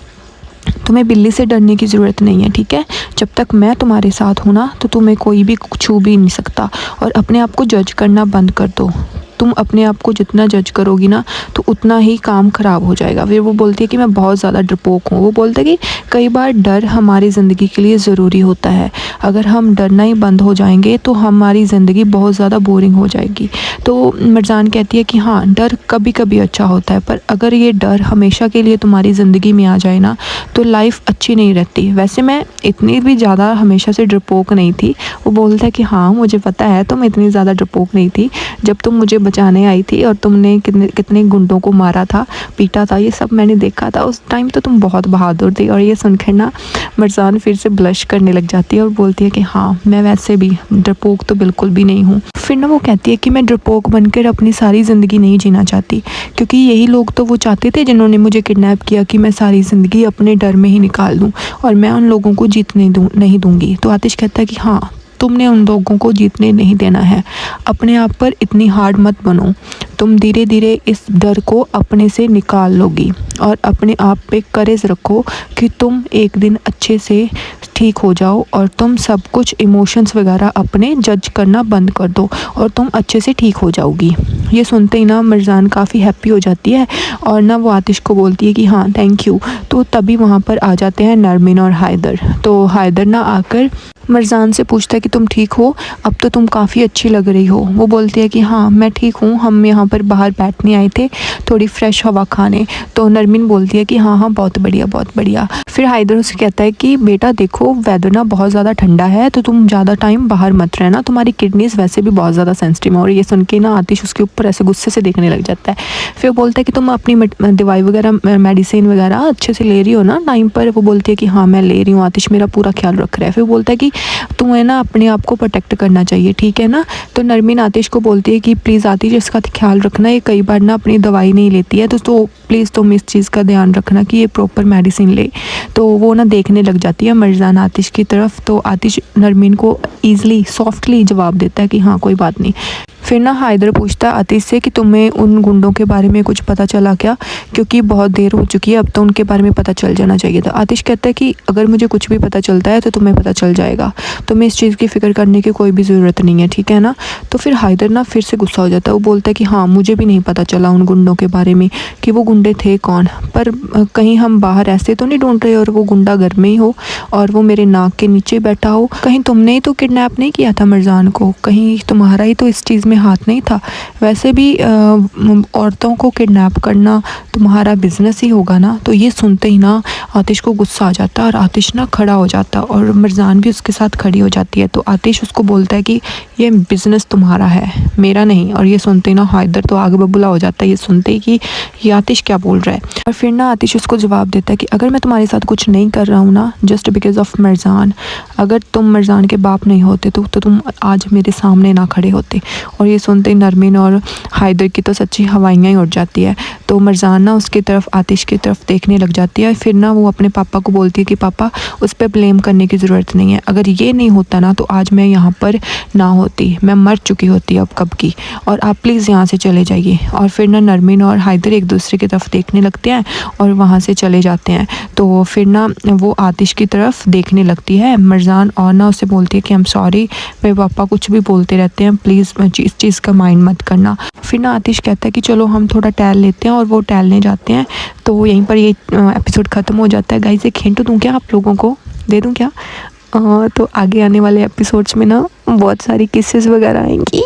तुम्हें बिल्ली से डरने की ज़रूरत नहीं है, ठीक है? जब तक मैं तुम्हारे साथ हूँ ना तो तुम्हें कोई भी छू भी नहीं सकता। और अपने आप को जज करना बंद कर दो। तुम अपने आप को जितना जज करोगी ना तो उतना ही काम ख़राब हो जाएगा। फिर वो बोलती है कि मैं बहुत ज़्यादा डरपोक हूँ। वो बोलता है कि कई बार डर हमारी ज़िंदगी के लिए ज़रूरी होता है। अगर हम डरना ही बंद हो जाएंगे तो हमारी ज़िंदगी बहुत ज़्यादा बोरिंग हो जाएगी। तो मरजान कहती है कि हाँ डर कभी कभी अच्छा होता है, पर अगर ये डर हमेशा के लिए तुम्हारी ज़िंदगी में आ जाए ना तो लाइफ अच्छी नहीं रहती। वैसे मैं इतनी भी ज़्यादा हमेशा से डरपोक नहीं थी। वो बोलता है कि हाँ मुझे पता है तुम इतनी ज़्यादा डरपोक नहीं थी। जब तुम मुझे बचाने आई थी और तुमने कितने गुंडों को मारा था, पीटा था, ये सब मैंने देखा था। उस टाइम तो तुम बहुत बहादुर थी। और ये सुनकर ना मरजान फिर से ब्लश करने लग जाती है और बोलती है कि हाँ मैं वैसे भी डरपोक तो बिल्कुल भी नहीं हूँ। फिर ना वो कहती है कि मैं डरपोक बनकर अपनी सारी ज़िंदगी नहीं जीना चाहती, क्योंकि यही लोग तो वो चाहते थे जिन्होंने मुझे किडनैप किया कि मैं सारी ज़िंदगी अपने डर में ही निकाल दूँ और मैं उन लोगों को जीतने नहीं दूँगी। तो आतिश कहता है कि हाँ तुमने उन लोगों को जीतने नहीं देना है। अपने आप पर इतनी हार्ड मत बनो। तुम धीरे धीरे इस डर को अपने से निकाल लोगी और अपने आप पे करेज रखो कि तुम एक दिन अच्छे से ठीक हो जाओ और तुम सब कुछ इमोशंस वगैरह अपने जज करना बंद कर दो और तुम अच्छे से ठीक हो जाओगी। ये सुनते ही ना मरजान काफ़ी हैप्पी हो जाती है और ना वो आतिश को बोलती है कि हाँ थैंक यू। तो तभी वहाँ पर आ जाते हैं नरमीन और हैदर। तो हैदर ना आकर मरजान से पूछता है कि तुम ठीक हो? अब तो तुम काफ़ी अच्छी लग रही हो। वो बोलती है कि हाँ मैं ठीक हूँ, हम यहाँ पर बाहर बैठने आए थे थोड़ी फ्रेश हवा खाने। तो नरमीन बोलती है कि हाँ हाँ बहुत बढ़िया बहुत बढ़िया। फिर हैदर उसे कहता है कि बेटा देखो वेदर ना बहुत ज़्यादा ठंडा है तो तुम ज़्यादा टाइम बाहर मत रहना, तुम्हारी किडनीज़ वैसे भी बहुत ज़्यादा सेंसिटिव है। और ये सुन के ना आतिश उसके ऊपर ऐसे गुस्से से देखने लग जाता है। फिर बोलता है कि तुम अपनी दवाई वगैरह मेडिसिन वगैरह अच्छे से ले रही हो ना टाइम पर? वो बोलती है कि हाँ मैं ले रही हूँ, आतिश मेरा पूरा ख्याल रख रहा है। फिर बोलता है कि तुम्हें ना अपने आप को प्रोटेक्ट करना चाहिए, ठीक है ना? तो नरमीन आतिश को बोलती है कि प्लीज़ आतिश इसका ख्याल रखना, ये कई बार ना अपनी दवाई नहीं लेती है तो प्लीज़ तुम इस चीज़ का ध्यान रखना कि ये प्रॉपर मेडिसिन ले। तो वो ना देखने लग जाती है मरजान आतिश की तरफ। तो आतिश नरमीन को ईज़िली सॉफ्टली जवाब देता है कि हाँ कोई बात नहीं। फिर ना हैदर पूछता है आतिश से कि तुम्हें उन गुंडों के बारे में कुछ पता चला क्या, क्योंकि बहुत देर हो चुकी है, अब तो उनके बारे में पता चल जाना चाहिए था। आतिश कहता है कि अगर मुझे कुछ भी पता चलता है तो तुम्हें पता चल जाएगा, तुम्हें इस चीज़ की फ़िक्र करने की कोई भी ज़रूरत नहीं है, ठीक है ना? तो फिर हैदर ना फिर से गुस्सा हो जाता है। वो बोलता है कि हाँ मुझे भी नहीं पता चला उन गुंडों के बारे में कि वो गुंडे थे कौन, पर कहीं हम बाहर ऐसे तो नहीं ढूंढ रहे और वो गुंडा घर में ही हो और वो मेरे नाक के नीचे बैठा हो। कहीं तुमने ही तो किडनैप नहीं किया था मरजान को, कहीं तुम्हारा ही तो इस चीज़ में हाथ नहीं था? वैसे भी औरतों को किडनैप करना तुम्हारा बिजनेस ही होगा ना? तो ये सुनते ही ना आतिश को गुस्सा आ जाता है और आतिश ना खड़ा हो जाता है और मरजान भी उसके साथ खड़ी हो जाती है। तो आतिश उसको बोलता है कि ये बिज़नेस तुम्हारा है, मेरा नहीं। और ये सुनते ही ना हैदर तो आग बबूला हो जाता है ये सुनते ही कि ये आतिश क्या बोल रहा है। और फिर ना आतिश उसको जवाब देता है कि अगर मैं तुम्हारे साथ कुछ नहीं कर रहा हूँ ना जस्ट बिकॉज ऑफ मिर्ज़ान, अगर तुम मिर्ज़ान के बाप नहीं होते तो तुम आज मेरे सामने ना खड़े होते। और ये सुनते ही नरमीन और हैदर की तो सच्ची हवाइयाँ ही उड़ जाती है। तो मिर्ज़ान ना उसकी तरफ आतिश की तरफ देखने लग जाती है। फिर ना वो अपने पापा को बोलती है कि पापा उस पर ब्लेम करने की ज़रूरत नहीं है, अगर ये नहीं होता ना तो आज मैं यहाँ पर ना होती, मैं मर चुकी होती अब कब की, और आप प्लीज़ यहाँ से चले जाइए। और फिर ना नरमीन और हैदर एक दूसरे की तरफ देखने लगते हैं और वहाँ से चले जाते हैं। तो फिर ना वो आतिश की तरफ देखने लगती है मिर्ज़ान और ना उसे बोलती है कि आई एम सॉरी, मेरे पापा कुछ भी बोलते रहते हैं, प्लीज़ इस चीज़ का माइंड मत करना। फिर ना आतिश कहता है कि चलो हम थोड़ा टहल लेते हैं और वो टहलने जाते हैं। तो यहीं पर ये एपिसोड ख़त्म हो जाता है। गाइस एक हिंट दूँ क्या आप लोगों को, दे दूँ क्या? तो आगे आने वाले एपिसोड्स में ना बहुत सारी किसेस वगैरह आएंगी।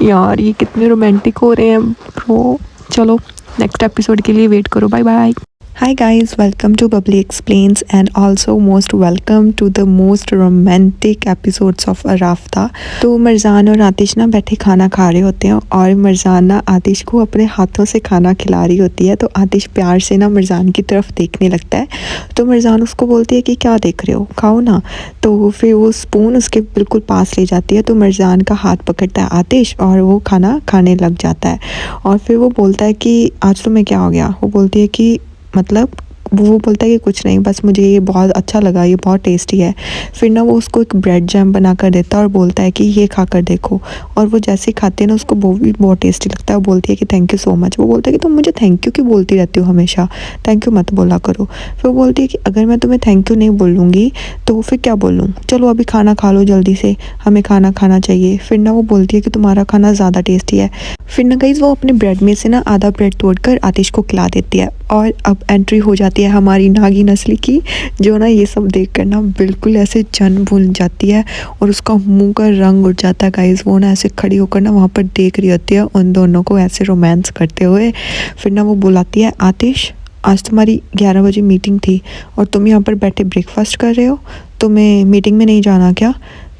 यार ये कितने रोमांटिक हो रहे हैं ब्रो। चलो नेक्स्ट एपिसोड के लिए वेट करो। Bye bye. Hi guys, welcome to Bubbly Explains and also most welcome to the most romantic episodes of Arafta। तो मिर्ज़ान और आतिश ना बैठे खाना खा रहे होते हैं और मिर्ज़ान ना आतिश को अपने हाथों से खाना खिला रही होती है। तो आतिश प्यार से ना मिर्ज़ान की तरफ देखने लगता है। तो मिर्ज़ान उसको बोलती है कि क्या देख रहे हो, खाओ ना। तो फिर वो स्पून उसके बिल्कुल पास ले जाती है। तो मिर्ज़ान का हाथ पकड़ता है आतिश और वो खाना खाने लग जाता है। और फिर वो बोलता है कि आज तुम्हें क्या हो गया। वो बोलती है कि मतलब वो बोलता है कि कुछ नहीं, बस मुझे ये बहुत अच्छा लगा, ये बहुत टेस्टी है। फिर ना वो उसको एक ब्रेड जैम बना कर देता है और बोलता है कि ये खा कर देखो। और वो जैसे ही खाते हैं ना उसको वो भी बहुत टेस्टी लगता है। वो बोलती है कि थैंक यू सो मच। वो बोलता है कि तुम मुझे थैंक यू क्यों बोलती रहती हो हमेशा, थैंक यू मत बोला करो। फिर वो बोलती है कि अगर मैं तुम्हें थैंक यू नहीं बोलूँगी तो फिर क्या बोलूँ, चलो अभी खाना खा लो जल्दी से, हमें खाना खाना चाहिए। फिर ना वो बोलती है कि तुम्हारा खाना ज़्यादा टेस्टी है। फिर ना गाइस वो अपने ब्रेड में से ना आधा ब्रेड तोड़कर आतिश को खिला देती है। और अब एंट्री हो जाती है हमारी नागी नस्ली की, जो ना ये सब देख कर ना बिल्कुल ऐसे जन भूल जाती है और उसका मुंह का रंग उड़ जाता है। गाइस वो ना ऐसे खड़ी होकर ना वहाँ पर देख रही होती है उन दोनों को ऐसे रोमांस करते हुए। फिर ना वो बुलाती है आतिश, आज तुम्हारी 11 बजे मीटिंग थी और तुम यहाँ पर बैठे ब्रेकफास्ट कर रहे हो, तुम्हें मीटिंग में नहीं जाना क्या?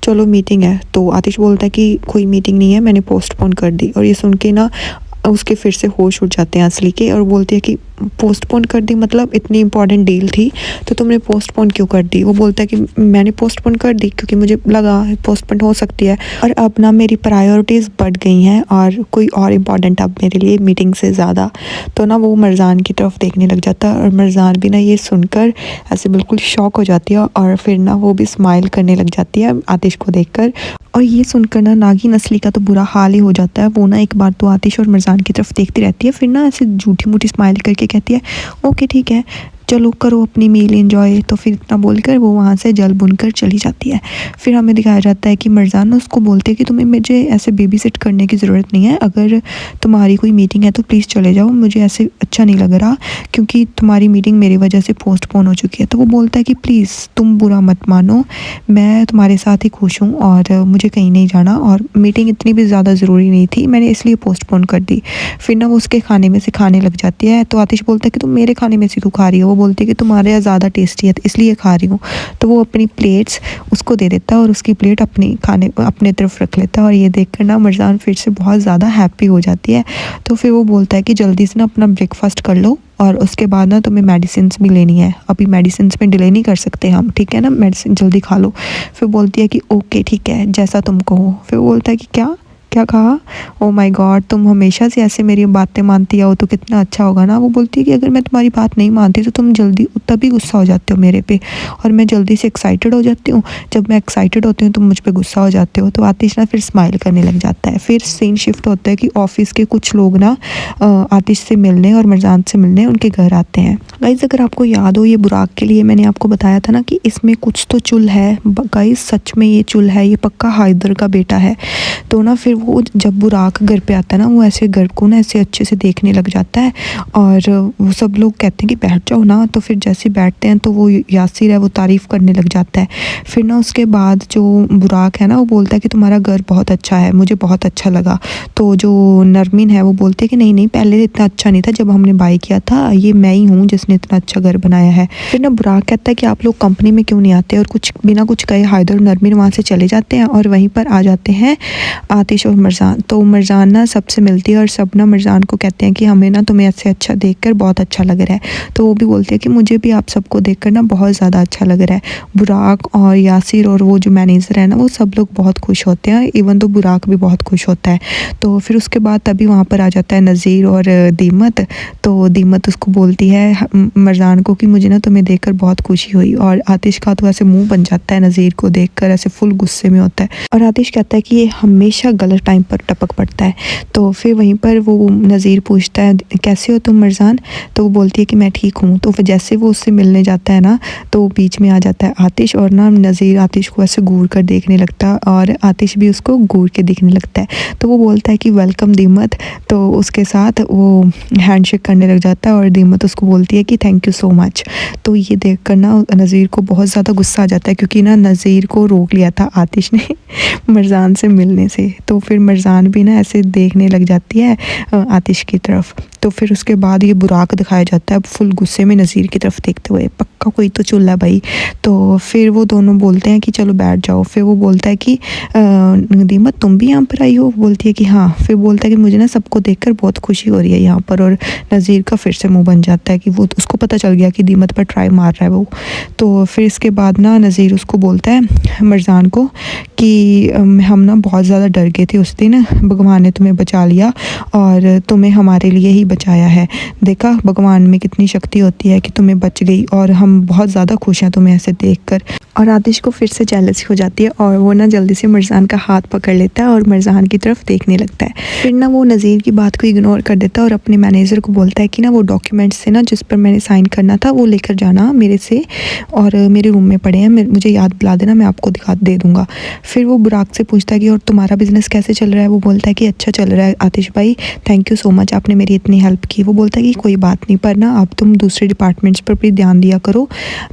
चलो मीटिंग है। तो आतिश बोलता है कि कोई मीटिंग नहीं है, मैंने पोस्टपोन कर दी। और ये सुन के ना उसके फिर से होश उड़ जाते हैं असली के और बोलती है कि पोस्टपोन कर दी मतलब इतनी इंपॉर्टेंट डील थी तो तुमने पोस्टपोन क्यों कर दी? वो बोलता है कि मैंने पोस्टपोन कर दी क्योंकि मुझे लगा पोस्टपोन हो सकती है और अब ना मेरी प्रायोरिटीज़ बढ़ गई हैं और कोई और इम्पॉर्टेंट अब मेरे लिए मीटिंग से ज़्यादा। तो ना वो मिर्ज़ान की तरफ देखने लग जाता है और मिर्ज़ान भी ना ये सुनकर ऐसे बिल्कुल शॉक हो जाती है और फिर ना वो भी स्माइल करने लग जाती है आतिश को देखकर। और ये सुनकर ना नागी नस्ली का तो बुरा हाल ही हो जाता है। वो ना एक बार तो आतिश और मिर्ज़ान की तरफ देखती रहती है, फिर ना ऐसे झूठी मूठी स्माइल करके कहती है ओके ठीक है चलो करो अपनी मील एंजॉय। तो फिर इतना बोलकर वो वहाँ से जल बुनकर चली जाती है। फिर हमें दिखाया जाता है कि मिर्ज़ान ना उसको बोलते हैं कि तुम्हें मुझे ऐसे बेबी सिट करने की ज़रूरत नहीं है, अगर तुम्हारी कोई मीटिंग है तो प्लीज़ चले जाओ, मुझे ऐसे अच्छा नहीं लग रहा क्योंकि तुम्हारी मीटिंग मेरी वजह से पोस्टपोन हो चुकी है। तो वो बोलता है कि प्लीज़ तुम बुरा मत मानो, मैं तुम्हारे साथ ही खुश हूँ और मुझे कहीं नहीं जाना और मीटिंग इतनी भी ज़्यादा ज़रूरी नहीं थी, मैंने इसलिए पोस्टपोन कर दी। फिर ना वो उसके खाने में से खाने लग जाती है। तो आतिश बोलता है कि तुम मेरे खाने में से क्यों खा रही हो? वो बोलती है कि तुम्हारे यहाँ ज़्यादा टेस्टी है इसलिए खा रही हूँ। तो वो अपनी प्लेट्स उसको दे देता है और उसकी प्लेट अपने तरफ रख लेता है और ये देखकर ना मिर्ज़ान फिर से बहुत ज़्यादा हैप्पी हो जाती है। तो फिर वो बोलता है कि जल्दी से ना अपना ब्रेकफास्ट कर लो और उसके बाद ना तुम्हें मेडिसिन्स भी लेनी है, अभी मेडिसिन्स में डिले नहीं कर सकते हम, ठीक है ना, मेडिसिन जल्दी खा लो। फिर बोलती है कि ओके ठीक है जैसा तुम कहो। फिर बोलता है कि क्या कहा? ओ माय गॉड, तुम हमेशा से ऐसे मेरी बातें मानती हो तो कितना अच्छा होगा ना। वो बोलती है कि अगर मैं तुम्हारी बात नहीं मानती तो तुम जल्दी तभी गुस्सा हो जाते हो मेरे पे और मैं जल्दी से एक्साइटेड हो जाती हूँ, जब मैं एक्साइटेड होती हूँ तुम मुझ पे गुस्सा हो जाते हो। तो आतिश ना फिर स्माइल करने लग जाता है। फिर सीन शिफ्ट होता है कि ऑफिस के कुछ लोग ना आतिश से मिलने और मिर्ज़ान से मिलने उनके घर आते हैं। गाइस अगर आपको याद हो ये बुराक के लिए मैंने आपको बताया था ना कि इसमें कुछ तो चुल है। गाइस सच में ये चुल है, ये पक्का हैदर का बेटा है। तो ना फिर वो जब बुराक घर पे आता है ना, वो ऐसे घर को ना ऐसे अच्छे से देखने लग जाता है और वो सब लोग कहते हैं कि बैठ जाओ ना। तो फिर जैसे बैठते हैं तो वो यासिर है वो तारीफ़ करने लग जाता है। फिर ना उसके बाद जो बुराक है ना वो बोलता है कि तुम्हारा घर बहुत अच्छा है, मुझे बहुत अच्छा लगा। तो जो नरमीन है वो बोलती है कि नहीं नहीं, पहले इतना अच्छा नहीं था, जब हमने बाय किया था ये मैं ही हूँ जिसने इतना अच्छा घर बनाया है। फिर ना बुराक कहता है कि आप लोग कंपनी में क्यों नहीं आते, और कुछ बिना कुछ कहे हायदर और नरमीन वहाँ से चले जाते हैं और वहीं पर आ जाते हैं आतिश और मरजान। तो मरजान ना सबसे मिलती है और सब ना मरजान को कहते हैं कि हमें ना तुम्हें ऐसे अच्छा देखकर बहुत अच्छा लग रहा है। तो वो भी बोलती है कि मुझे भी आप सबको देखकर ना बहुत ज़्यादा अच्छा लग रहा है। बुराक और यासिर और वो जो मैनेजर है ना वो सब लोग बहुत खुश होते हैं, इवन तो बुराक भी बहुत खुश होता है। तो फिर उसके बाद तभी वहाँ पर आ जाता है नज़ीर और दीमत। तो दीमत उसको बोलती है मरजान को कि मुझे ना तुम्हें देखकर बहुत खुशी हुई, और आतिश का तो ऐसे मुंह बन जाता है नज़ीर को देखकर, ऐसे फुल गुस्से में होता है। और आतिश कहता है कि ये हमेशा गलत टाइम पर टपक पड़ता है। तो फिर वहीं पर वो नज़ीर पूछता है कैसे हो तुम मरजान। तो वो बोलती है कि मैं ठीक हूँ। तो फिर जैसे वो उससे मिलने जाता है ना तो बीच में आ जाता है आतिश, और ना नज़ीर आतिश को ऐसे घूर कर देखने लगता है और आतिश भी उसको घूर के देखने लगता है। तो वो बोलता है कि वेलकम दीमत। तो उसके साथ वो हैंडशेक करने लग जाता है और दीमत उसको बोलती है कि थैंक यू सो मच। तो ये देख कर ना नज़ीर को बहुत ज़्यादा गुस्सा आ जाता है, क्योंकि ना नज़ीर को रोक लिया था आतिश ने मरजान से मिलने से। तो फिर मरजान भी ना ऐसे देखने लग जाती है आतिश की तरफ। तो फिर उसके बाद ये बुराक दिखाया जाता है फुल गुस्से में नज़ीर की तरफ देखते हुए, पक्का कोई तो चुल्ला भाई। तो फिर वो दोनों बोलते हैं कि चलो बैठ जाओ। फिर वो बोलता है कि दीमत तुम भी यहाँ पर आई हो। बोलती है कि हाँ। फिर बोलता है कि मुझे ना सबको देखकर बहुत खुशी हो रही है यहाँ पर, और नज़ीर का फिर से मुंह बन जाता है कि वो उसको पता चल गया कि दीमत पर ट्राई मार रहा है वो। तो फिर इसके बाद ना नज़ीर उसको बोलता है मरजान को कि हम ना बहुत ज़्यादा डर गए थे उस दिन, भगवान ने तुम्हें बचा लिया और तुम्हें हमारे लिए ही बचाया है। देखा भगवान में कितनी शक्ति होती है कि तुम्हें बच गई, और हम बहुत ज़्यादा खुश हैं तुम्हें ऐसे देखकर। और आतिश को फिर से जेलसी हो जाती है और वो ना जल्दी से मरजान का हाथ पकड़ लेता है और मरजान की तरफ देखने लगता है। फिर ना वो नज़ीर की बात को इग्नोर कर देता है और अपने मैनेजर को बोलता है कि ना वो डॉक्यूमेंट्स से ना जिस पर मैंने साइन करना था वो लेकर जाना मेरे से, और मेरे रूम में पड़े हैं, मुझे याद दिला देना, मैं आपको दे दूँगा। फिर वो बुराक से पूछता है कि और तुम्हारा बिज़नेस कैसे चल रहा है। वो बोलता है कि अच्छा चल रहा है आतिश भाई, थैंक यू सो मच, आपने मेरी इतनी हेल्प की। वो बोलता है कि कोई बात नहीं, पर ना अब तुम दूसरे डिपार्टमेंट्स पर भी ध्यान दिया करो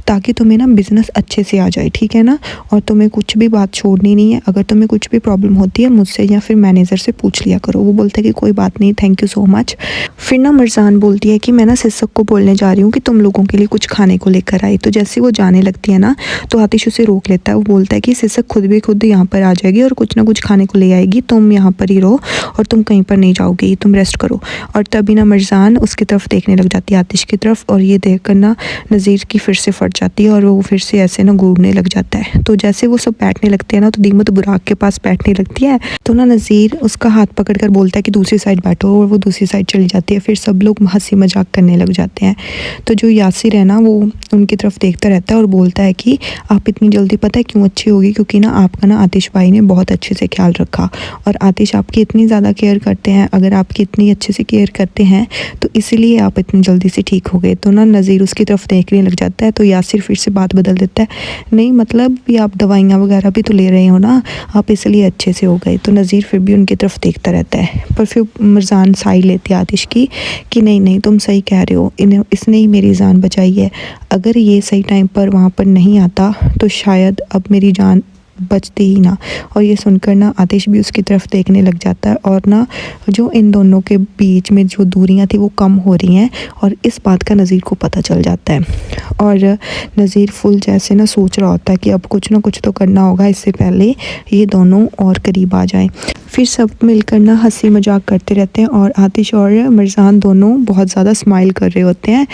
ताकि तुम्हें ना बिज़नेस अच्छे से आ जाए, ठीक है ना। और तुम्हें कुछ भी बात छोड़नी नहीं है, अगर तुम्हें कुछ भी प्रॉब्लम होती है मुझसे या फिर मैनेजर से पूछ लिया करो। वो बोलता है कि कोई बात नहीं, थैंक यू सो मच। फिर ना मरजान बोलती है कि मैं ना सिसक को बोलने जा रही हूँ कि तुम लोगों के लिए कुछ खाने को लेकर आई। तो जैसे वो जाने लगती है ना तो आतिश उसे रोक लेता है। वो बोलता है कि सिसक खुद यहाँ पर आ जाएगी और कुछ ना कुछ खाने को ले आएगी, तुम यहाँ पर ही रहो और तुम कहीं पर नहीं जाओगी, तुम रेस्ट करो। और तभी ना मरजान उसकी तरफ देखने लग जाती है आतिश की तरफ, और ये देख कर ना नज़ीर की फिर से फट जाती है और वो फिर से ऐसे ना घूरने लग जाता है। तो जैसे वो सब बैठने लगते हैं ना तो दीमत बुराक के पास बैठने लगती है। तो ना नज़ीर उसका हाथ पकड़ कर बोलता है कि दूसरी साइड बैठो, और वो दूसरी साइड चली जाती है। फिर सब लोग हंसी मजाक करने लग जाते हैं। तो जो यासिर है ना वो उनकी तरफ देखता रहता है और बोलता है कि आप इतनी जल्दी पता है क्यों अच्छी होगी, क्योंकि ना आपका ना आतिश भाई ने बहुत अच्छे से ख्याल रखा, और आतिश आपकी इतनी ज़्यादा केयर करते हैं, अगर आपकी इतनी अच्छे से केयर करते हैं तो इसलिए आप इतनी जल्दी से ठीक हो गए। तो ना नज़ीर उसकी तरफ देखने लग जाता है। तो यासिर फिर से बात बदल देता है, नहीं मतलब भी आप दवाइयाँ वगैरह भी तो ले रहे हो ना, आप इसलिए अच्छे से हो गए। तो नज़ीर फिर भी उनकी तरफ देखता रहता है, पर फिर मरजान साई लेती है आतिश की कि नहीं नहीं तुम सही कह रहे हो, इसने ही मेरी जान बचाई है, अगर ये सही टाइम पर वहाँ पर नहीं आता तो शायद अब मेरी जान बचती ही ना। और ये सुनकर ना आतिश भी उसकी तरफ देखने लग जाता है, और ना जो इन दोनों के बीच में जो दूरियां थी वो कम हो रही हैं, और इस बात का नज़ीर को पता चल जाता है। और नज़ीर फुल जैसे ना सोच रहा होता है कि अब कुछ ना कुछ तो करना होगा इससे पहले ये दोनों और करीब आ जाएं। फिर सब मिलकर ना हंसी मजाक करते रहते हैं, और आतिश और मरजान दोनों बहुत ज़्यादा स्माइल कर रहे होते हैं।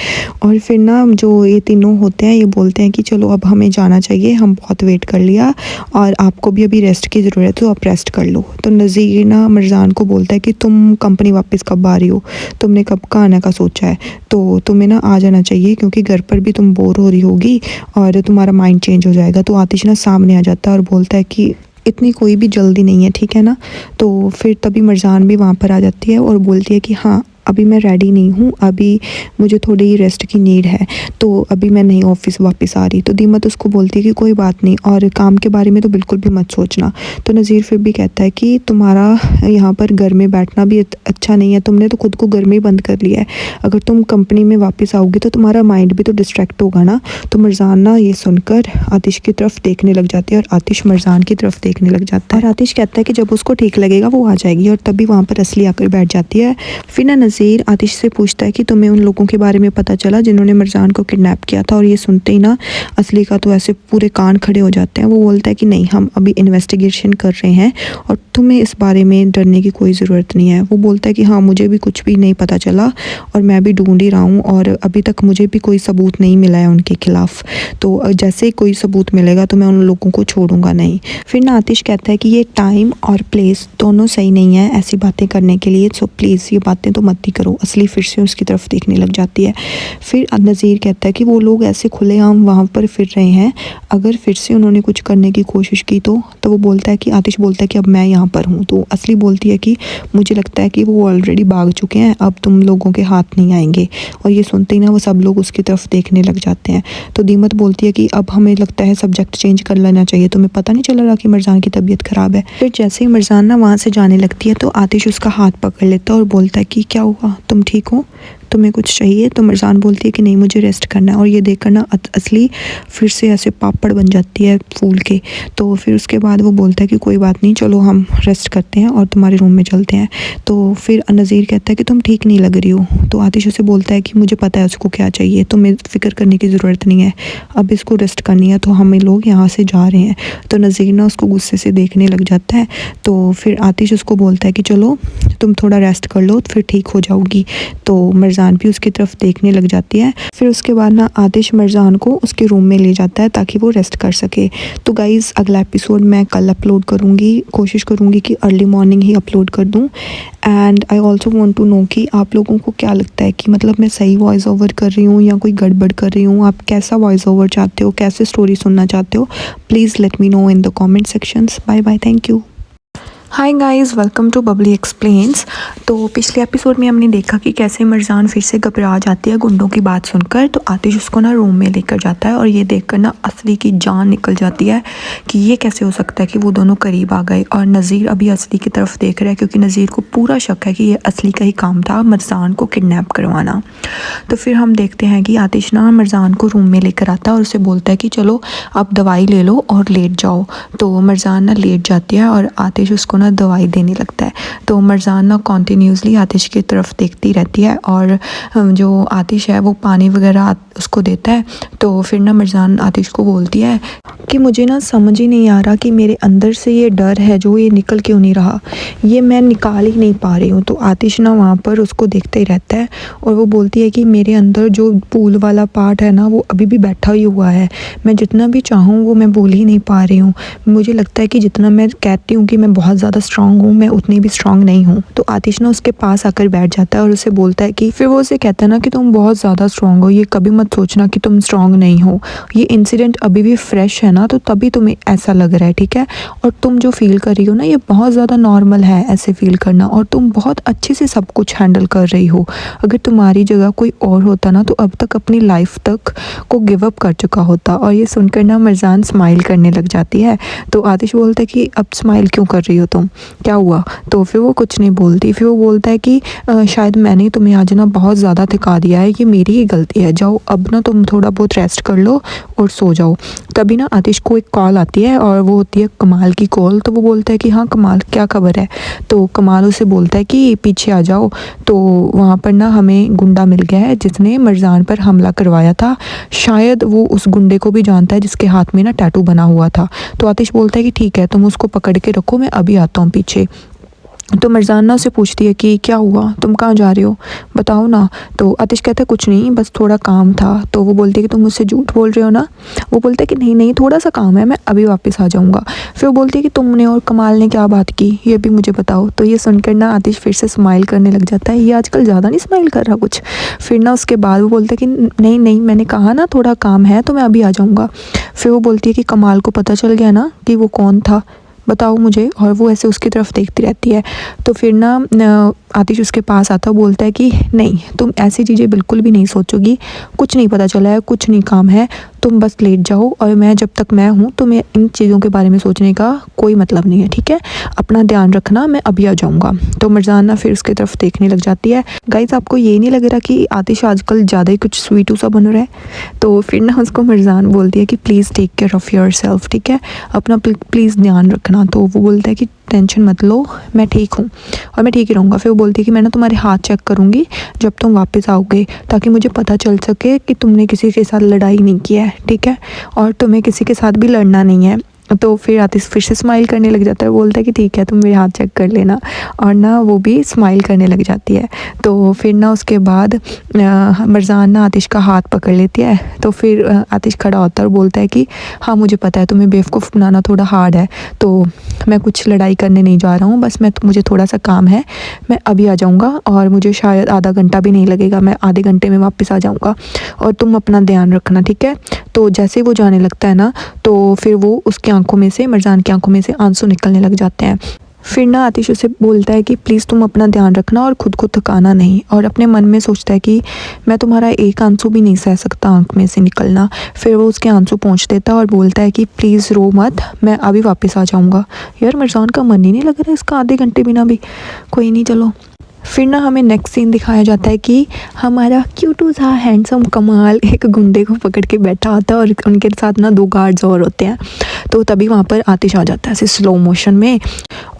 और फिर ना जो ये तीनों होते हैं ये बोलते हैं कि चलो अब हमें जाना चाहिए, हम बहुत वेट कर लिया और आपको भी अभी रेस्ट की ज़रूरत है, तो आप रेस्ट कर लो। तो नज़ीर ना मरजान को बोलता है कि तुम कंपनी वापस कब आ रही हो, तुमने कब का आने का सोचा है, तो तुम्हें ना आ जाना चाहिए क्योंकि घर पर भी तुम बोर हो रही होगी और तुम्हारा माइंड चेंज हो जाएगा। तो आतिश ना सामने आ जाता है और बोलता है कि इतनी कोई भी जल्दी नहीं है, ठीक है ना। तो फिर तभी मरजान भी वहाँ पर आ जाती है और बोलती है कि हाँ अभी मैं रेडी नहीं हूँ, अभी मुझे थोड़ी रेस्ट की नीड है, तो अभी मैं नहीं ऑफिस वापस आ रही। तो दीमत उसको बोलती है कि कोई बात नहीं, और काम के बारे में तो बिल्कुल भी मत सोचना। तो नज़ीर फिर भी कहता है कि तुम्हारा यहाँ पर घर में बैठना भी अच्छा नहीं है, तुमने तो खुद को घर में ही बंद कर लिया है, अगर तुम कंपनी में वापस आओगी तो तुम्हारा माइंड भी तो डिस्ट्रैक्ट होगा ना। तो मरजान ना ये सुनकर आतिश की तरफ देखने लग जाती है और आतिश मरजान की तरफ देखने लग जाता है, और आतिश कहता है कि जब उसको ठीक लगेगा वो आ जाएगी, और तभी वहाँ पर असली आकर बैठ जाती है। फिर ना नज़ीर आतिश से पूछता है कि तुम्हें उन लोगों के बारे में पता चला जिन्होंने मरजान को किडनैप किया था, और ये सुनते ही ना असली का तो ऐसे पूरे कान खड़े हो जाते हैं। वो बोलता है कि नहीं, हम अभी इन्वेस्टिगेशन कर रहे हैं और तुम्हें इस बारे में डरने की कोई ज़रूरत नहीं है। वो बोलता है कि हाँ, मुझे भी कुछ भी नहीं पता चला और मैं भी ढूंढ ही रहा हूँ, और अभी तक मुझे भी कोई सबूत नहीं मिला है उनके खिलाफ़, तो जैसे ही कोई सबूत मिलेगा तो मैं उन लोगों को छोड़ूंगा नहीं। फिर ना आतिश कहता है कि ये टाइम और प्लेस दोनों सही नहीं है ऐसी बातें करने के लिए, सो प्लीज़ ये बातें तो मत ही करो। असली फिर से उसकी तरफ देखने लग जाती है। फिर नज़ीर कहता है कि वो लोग ऐसे खुलेआम वहाँ पर फिर रहे हैं, अगर फिर से उन्होंने कुछ करने की कोशिश की तो वो बोलता है कि आतिश बोलता है कि अब मैं यहाँ पर हूँ। तो असली बोलती है कि मुझे लगता है कि वो ऑलरेडी भाग चुके हैं, अब तुम लोगों के हाथ नहीं आएंगे। और ये सुनते ही ना वो सब लोग उसकी तरफ देखने लग जाते हैं। तो दीमत बोलती है कि अब हमें लगता है सब्जेक्ट चेंज कर लेना चाहिए, तुम्हें पता नहीं चल रहा कि मरजान की तबीयत ख़राब है। फिर जैसे ही मरजान ना वहाँ से जाने लगती है तो आतिश उसका हाथ पकड़ लेता है और बोलता है कि क्या हुआ, तुम ठीक हो, तुम्हें कुछ चाहिए? तो मरजान बोलती है कि नहीं, मुझे रेस्ट करना है। और ये देखकर ना असली फिर से ऐसे पापड़ बन जाती है फूल के। तो फिर उसके बाद वो बोलता है कि कोई बात नहीं, चलो हम रेस्ट करते हैं और तुम्हारे रूम में चलते हैं। तो फिर नज़ीर कहता है कि तुम ठीक नहीं लग रही हो। तो आतिश उसे बोलता है कि मुझे पता है उसको क्या चाहिए, तुम्हें फ़िक्र करने की ज़रूरत नहीं है, अब इसको रेस्ट करनी है, तो हम लोग यहाँ से जा रहे हैं। तो नज़ीर ना उसको गुस्से से देखने लग जाता है। तो फिर आतिश उसको बोलता है कि चलो तुम थोड़ा रेस्ट कर लो, फिर ठीक हो जाओगी। तो मरजान भी उसकी तरफ देखने लग जाती है। फिर उसके बाद ना आतिश मरजान को उसके रूम में ले जाता है ताकि वो रेस्ट कर सके। तो गाइज़ अगला एपिसोड मैं कल अपलोड करूँगी, कोशिश करूँगी कि अर्ली मॉर्निंग ही अपलोड कर दूँ। And I also want to know कि आप लोगों को क्या लगता है कि मतलब मैं सही वॉइस ओवर कर रही हूँ या कोई गड़बड़ कर रही हूँ, आप कैसा वॉइस ओवर चाहते हो, कैसे स्टोरी सुनना चाहते हो, please let me know in the comment sections. Bye bye, thank you. Hi guys, welcome to Babli explains. तो पिछले एपिसोड में हमने देखा कि कैसे मरजान फिर से घबरा जाती है गुंडों की बात सुनकर। तो आतिश उसको ना रूम में लेकर जाता है और ये देखकर ना असली की जान निकल जाती है कि ये कैसे हो सकता है कि वो दोनों करीब आ गए। और नज़ीर अभी असली की तरफ देख रहा है क्योंकि नज़ीर को पूरा शक है कि ये असली का ही काम था मरजान को किडनैप करवाना। तो फिर हम देखते हैं कि आतिश ना मरजान को रूम में लेकर आता है और उसे बोलता है कि चलो आप दवाई ले लो और लेट जाओ। तो मरजान ना लेट जाती है और आतिश उसको ना दवाई देने लगता है। तो मरजान ना कॉन्टीन्यूसली आतिश की तरफ देखती रहती है और जो आतिश है वो पानी वगैरह उसको देता है। तो फिर ना मरजान आतिश को बोलती है कि मुझे ना समझ ही नहीं आ रहा कि मेरे अंदर से ये डर है जो ये निकल क्यों नहीं रहा, ये मैं निकाल ही नहीं पा रही हूँ। तो आतिश ना वहाँ पर उसको देखते ही रहता है और वो बोलती है कि मेरे अंदर जो पूल वाला पार्ट है ना वो अभी भी बैठा ही हुआ है, मैं जितना भी चाहूँ वो मैं बोल ही नहीं पा रही हूँ। मुझे लगता है कि जितना मैं कहती हूँ कि मैं बहुत ज़्यादा स्ट्रांग हूँ, मैं उतनी भी स्ट्रांग नहीं हूँ। तो आतिश ना उसके पास आकर बैठ जाता है और उसे बोलता है कि फिर वो उसे कहता है ना कि तुम बहुत ज़्यादा स्ट्रांग हो, ये कभी मत सोचना कि तुम स्ट्रांग नहीं हो, ये इंसिडेंट अभी भी फ्रेश है ना, तो तभी तुम्हें ऐसा लग रहा है, ठीक है। और तुम जो फील कर रही हो ना ये बहुत ज़्यादा नॉर्मल है ऐसे फील करना, और तुम बहुत अच्छे से सब कुछ हैंडल कर रही हो। अगर तुम्हारी जगह कोई और होता ना तो अब तक अपनी लाइफ तक को गिव अप कर चुका होता। और ये सुनकर ना मरजान स्माइल करने लग जाती है। तो आतिश बोलता है कि अब स्माइल क्यों कर रही हो तुम, क्या हुआ? तो फिर वो कुछ नहीं बोलती। फिर वो बोलता है कि शायद मैंने तुम्हें आज ना बहुत ज़्यादा थका दिया है, ये मेरी ही गलती है, जाओ अब ना तुम थोड़ा बहुत रेस्ट कर लो और सो जाओ। तभी ना आतिश को एक कॉल आती है और वो होती है कमाल की कॉल। तो वो बोलता है कि हाँ कमाल, क्या खबर है? तो कमाल उसे बोलता है कि पीछे आ जाओ। तो वहाँ पर ना हमें गुंडा मिल गया है जिसने मरजान पर हमला करवाया था, शायद वो उस गुंडे को भी जानता है जिसके हाथ में ना टैटू बना हुआ था। तो आतिश बोलता है कि ठीक है, तुम उसको पकड़ के रखो, मैं अभी आता हूँ पीछे। तो मरजान ना उसे पूछती है कि क्या हुआ, तुम कहाँ जा रहे हो, बताओ ना। तो आतिश कहता है कुछ नहीं, बस थोड़ा काम था। तो वो बोलती है कि तुम मुझसे झूठ बोल रहे हो ना। वो बोलता है कि नहीं नहीं, थोड़ा सा काम है, मैं अभी वापस आ जाऊँगा। फिर वो बोलती है कि तुमने और कमाल ने क्या बात की, ये भी मुझे बताओ। तो ये सुनकर ना आतिश फिर से स्माइल करने लग जाता है, ये आजकल ज़्यादा नहीं स्माइल कर रहा कुछ। फिर ना उसके बाद वो बोलता है कि नहीं नहीं, मैंने कहा ना थोड़ा काम है तो मैं अभी आ जाऊँगा। फिर वो बोलती है कि कमाल को पता चल गया ना कि वो कौन था, बताओ मुझे। और वो ऐसे उसकी तरफ देखती रहती है। तो फिर ना आतिश उसके पास आता है, बोलता है कि नहीं, तुम ऐसी चीज़ें बिल्कुल भी नहीं सोचोगी, कुछ नहीं पता चला है, कुछ नहीं काम है, तुम बस लेट जाओ और मैं जब तक मैं हूँ तुम्हें इन चीज़ों के बारे में सोचने का कोई मतलब नहीं है, ठीक है, अपना ध्यान रखना, मैं अभी आ जाऊँगा। तो मर्जाना फिर उसकी तरफ देखने लग जाती है। गाइस, आपको ये नहीं लग रहा कि आतिश आजकल ज़्यादा ही कुछ स्वीटू सा बन रहा है? तो फिर ना उसको मर्जान बोलती है कि please take care of yourself, ठीक है, अपना प्लीज़ ध्यान रखना। तो वो बोलता है कि टेंशन मत लो, मैं ठीक हूँ और मैं ठीक ही रहूँगा। फिर वो बोलती है कि मैं ना तुम्हारे हाथ चेक करूँगी जब तुम वापस आओगे, ताकि मुझे पता चल सके कि तुमने किसी के साथ लड़ाई नहीं की है, ठीक है, और तुम्हें किसी के साथ भी लड़ना नहीं है। तो फिर आतिश फिर से स्माइल करने लग जाता है, बोलता है कि ठीक है, तुम मेरे हाथ चेक कर लेना, और ना वो भी स्माइल करने लग जाती है। तो फिर ना उसके बाद मर्जान ना आतिश का हाथ पकड़ लेती है। तो फिर आतिश खड़ा होता है और बोलता है कि हाँ, मुझे पता है तुम्हें बेवकूफ़ बनाना थोड़ा हार्ड है, तो मैं कुछ लड़ाई करने नहीं जा रहा हूँ, बस मुझे थोड़ा सा काम है, मैं अभी आ जाऊँगा और मुझे शायद आधा घंटा भी नहीं लगेगा, मैं आधे घंटे में वापस आ जाऊँगा और तुम अपना ध्यान रखना, ठीक है। तो जैसे वो जाने लगता है ना, तो फिर वो उसकी आंखों में से, मर्जान की आंखों में से आंसू निकलने लग जाते हैं। फिर ना आतिश उसे बोलता है कि प्लीज़ तुम अपना ध्यान रखना और ख़ुद को थकाना नहीं, और अपने मन में सोचता है कि मैं तुम्हारा एक आंसू भी नहीं सह सकता आंख में से निकलना। फिर वो उसके आंसू पोंछ देता है और बोलता है कि प्लीज़ रो मत, मैं अभी वापस आ जाऊँगा। यार, मर्जान का मन ही नहीं लग रहा है इसका आधे घंटे बिना भी। कोई नहीं, चलो। फिर ना हमें नेक्स्ट सीन दिखाया जाता है कि हमारा क्यूटू सा हैंडसम कमाल एक गुंडे को पकड़ के बैठा होता है और उनके साथ ना 2 गार्ड्स और होते हैं। तो तभी वहाँ पर आतिश आ जाता है ऐसे स्लो मोशन में,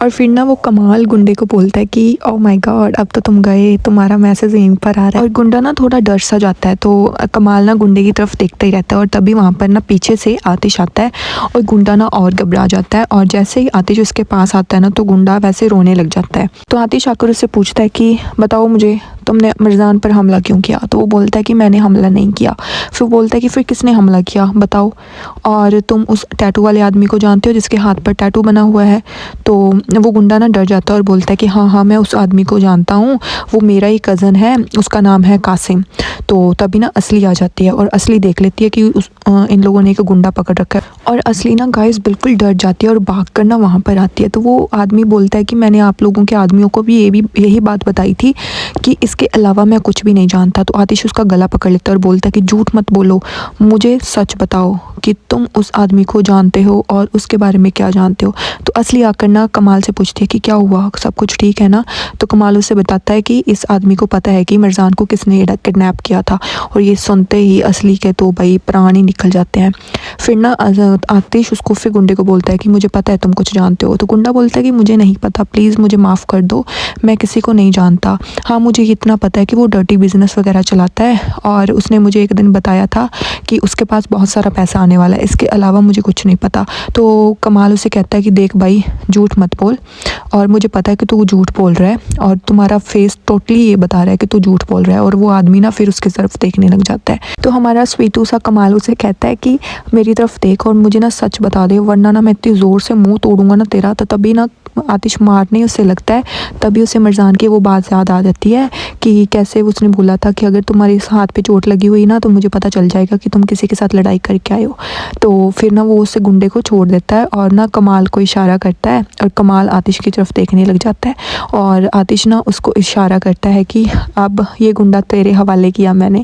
और फिर ना वो कमाल गुंडे को बोलता है कि ओह माय गॉड, अब तो तुम गए, तुम्हारा मैसेज यहीं पर आ रहा है। और गुंडा ना थोड़ा डर सा जाता है, तो कमाल ना गुंडे की तरफ देखता ही रहता है, और तभी वहाँ पर ना पीछे से आतिश आता है और गुंडा ना और घबरा जाता है, और जैसे ही आतिश उसके पास आता है ना, तो गुंडा वैसे रोने लग जाता है। तो आतिश आकर उससे पूछता है कि बताओ मुझे, तुमने मर्जान पर हमला क्यों किया? तो वो बोलता है कि मैंने हमला नहीं किया। फिर बोलता है कि फिर किसने हमला किया, बताओ, और तुम उस टैटू वाले आदमी को जानते हो जिसके हाथ पर टैटू बना हुआ है? तो वो गुंडा ना डर जाता है और बोलता है कि हाँ, मैं उस आदमी को जानता हूँ, वो मेरा ही कज़न है, उसका नाम है कासिम। तो तभी ना असली आ जाती है और असली देख लेती है कि इन लोगों ने एक गुंडा पकड़ रखा है, और असली ना गाइस बिल्कुल डर जाती है और भाग कर ना वहाँ पर आती है। तो वो आदमी बोलता है कि मैंने आप लोगों के आदमियों को भी यही बात बताई थी कि इसके अलावा मैं कुछ भी नहीं जानता। तो आतिश उसका गला पकड़ लेता है और बोलता है कि झूठ मत बोलो, मुझे सच बताओ कि तुम उस आदमी को जानते हो और उसके बारे में क्या जानते हो। तो असली आकर ना कमाल से पूछती है कि क्या हुआ, सब कुछ ठीक है ना? तो कमाल उसे बताता है कि इस आदमी को पता है कि मर्जान को किसने किडनैप किया था, और ये सुनते ही असली के तो भाई प्राण ही निकल जाते हैं। फिर ना आतिश उसको फिर गुंडे को बोलता है कि मुझे पता है तुम कुछ जानते हो। तो गुंडा बोलता है कि मुझे नहीं पता, प्लीज़ मुझे माफ़ कर दो, मैं किसी को नहीं जानता। हाँ, मुझे इतना पता है कि वो डर्टी बिजनेस वगैरह चलाता है, और उसने मुझे एक दिन बताया था कि उसके पास बहुत सारा पैसा आने वाला है, इसके अलावा मुझे कुछ नहीं पता। तो कमाल उसे कहता है कि देख भाई, झूठ मत बोल, और मुझे पता है कि तू झूठ बोल रहा है, और तुम्हारा फेस टोटली ये बता रहा है कि तू झूठ बोल रहा है। और वो आदमी ना फिर उसकी तरफ देखने लग जाता है। तो हमारा स्वीटू सा कमाल उसे कहता है कि मेरी तरफ देख और मुझे ना सच बता दे, वरना ना मैं इतनी ज़ोर से मुंह तोड़ूंगा ना तेरा। तो तभी ना आतिश मारने उसे लगता है, तभी उसे मर्जान की वो बात याद आ जाती है कि कैसे उसने बोला था कि अगर तुम्हारे हाथ पे चोट लगी हुई ना, तो मुझे पता चल जाएगा कि तुम किसी के साथ लड़ाई करके आए हो। तो फिर ना वो उससे गुंडे को छोड़ देता है और ना कमाल को इशारा करता है, और कमाल आतिश की तरफ देखने लग जाता है, और आतिश ना उसको इशारा करता है कि अब ये गुंडा तेरे हवाले किया मैंने।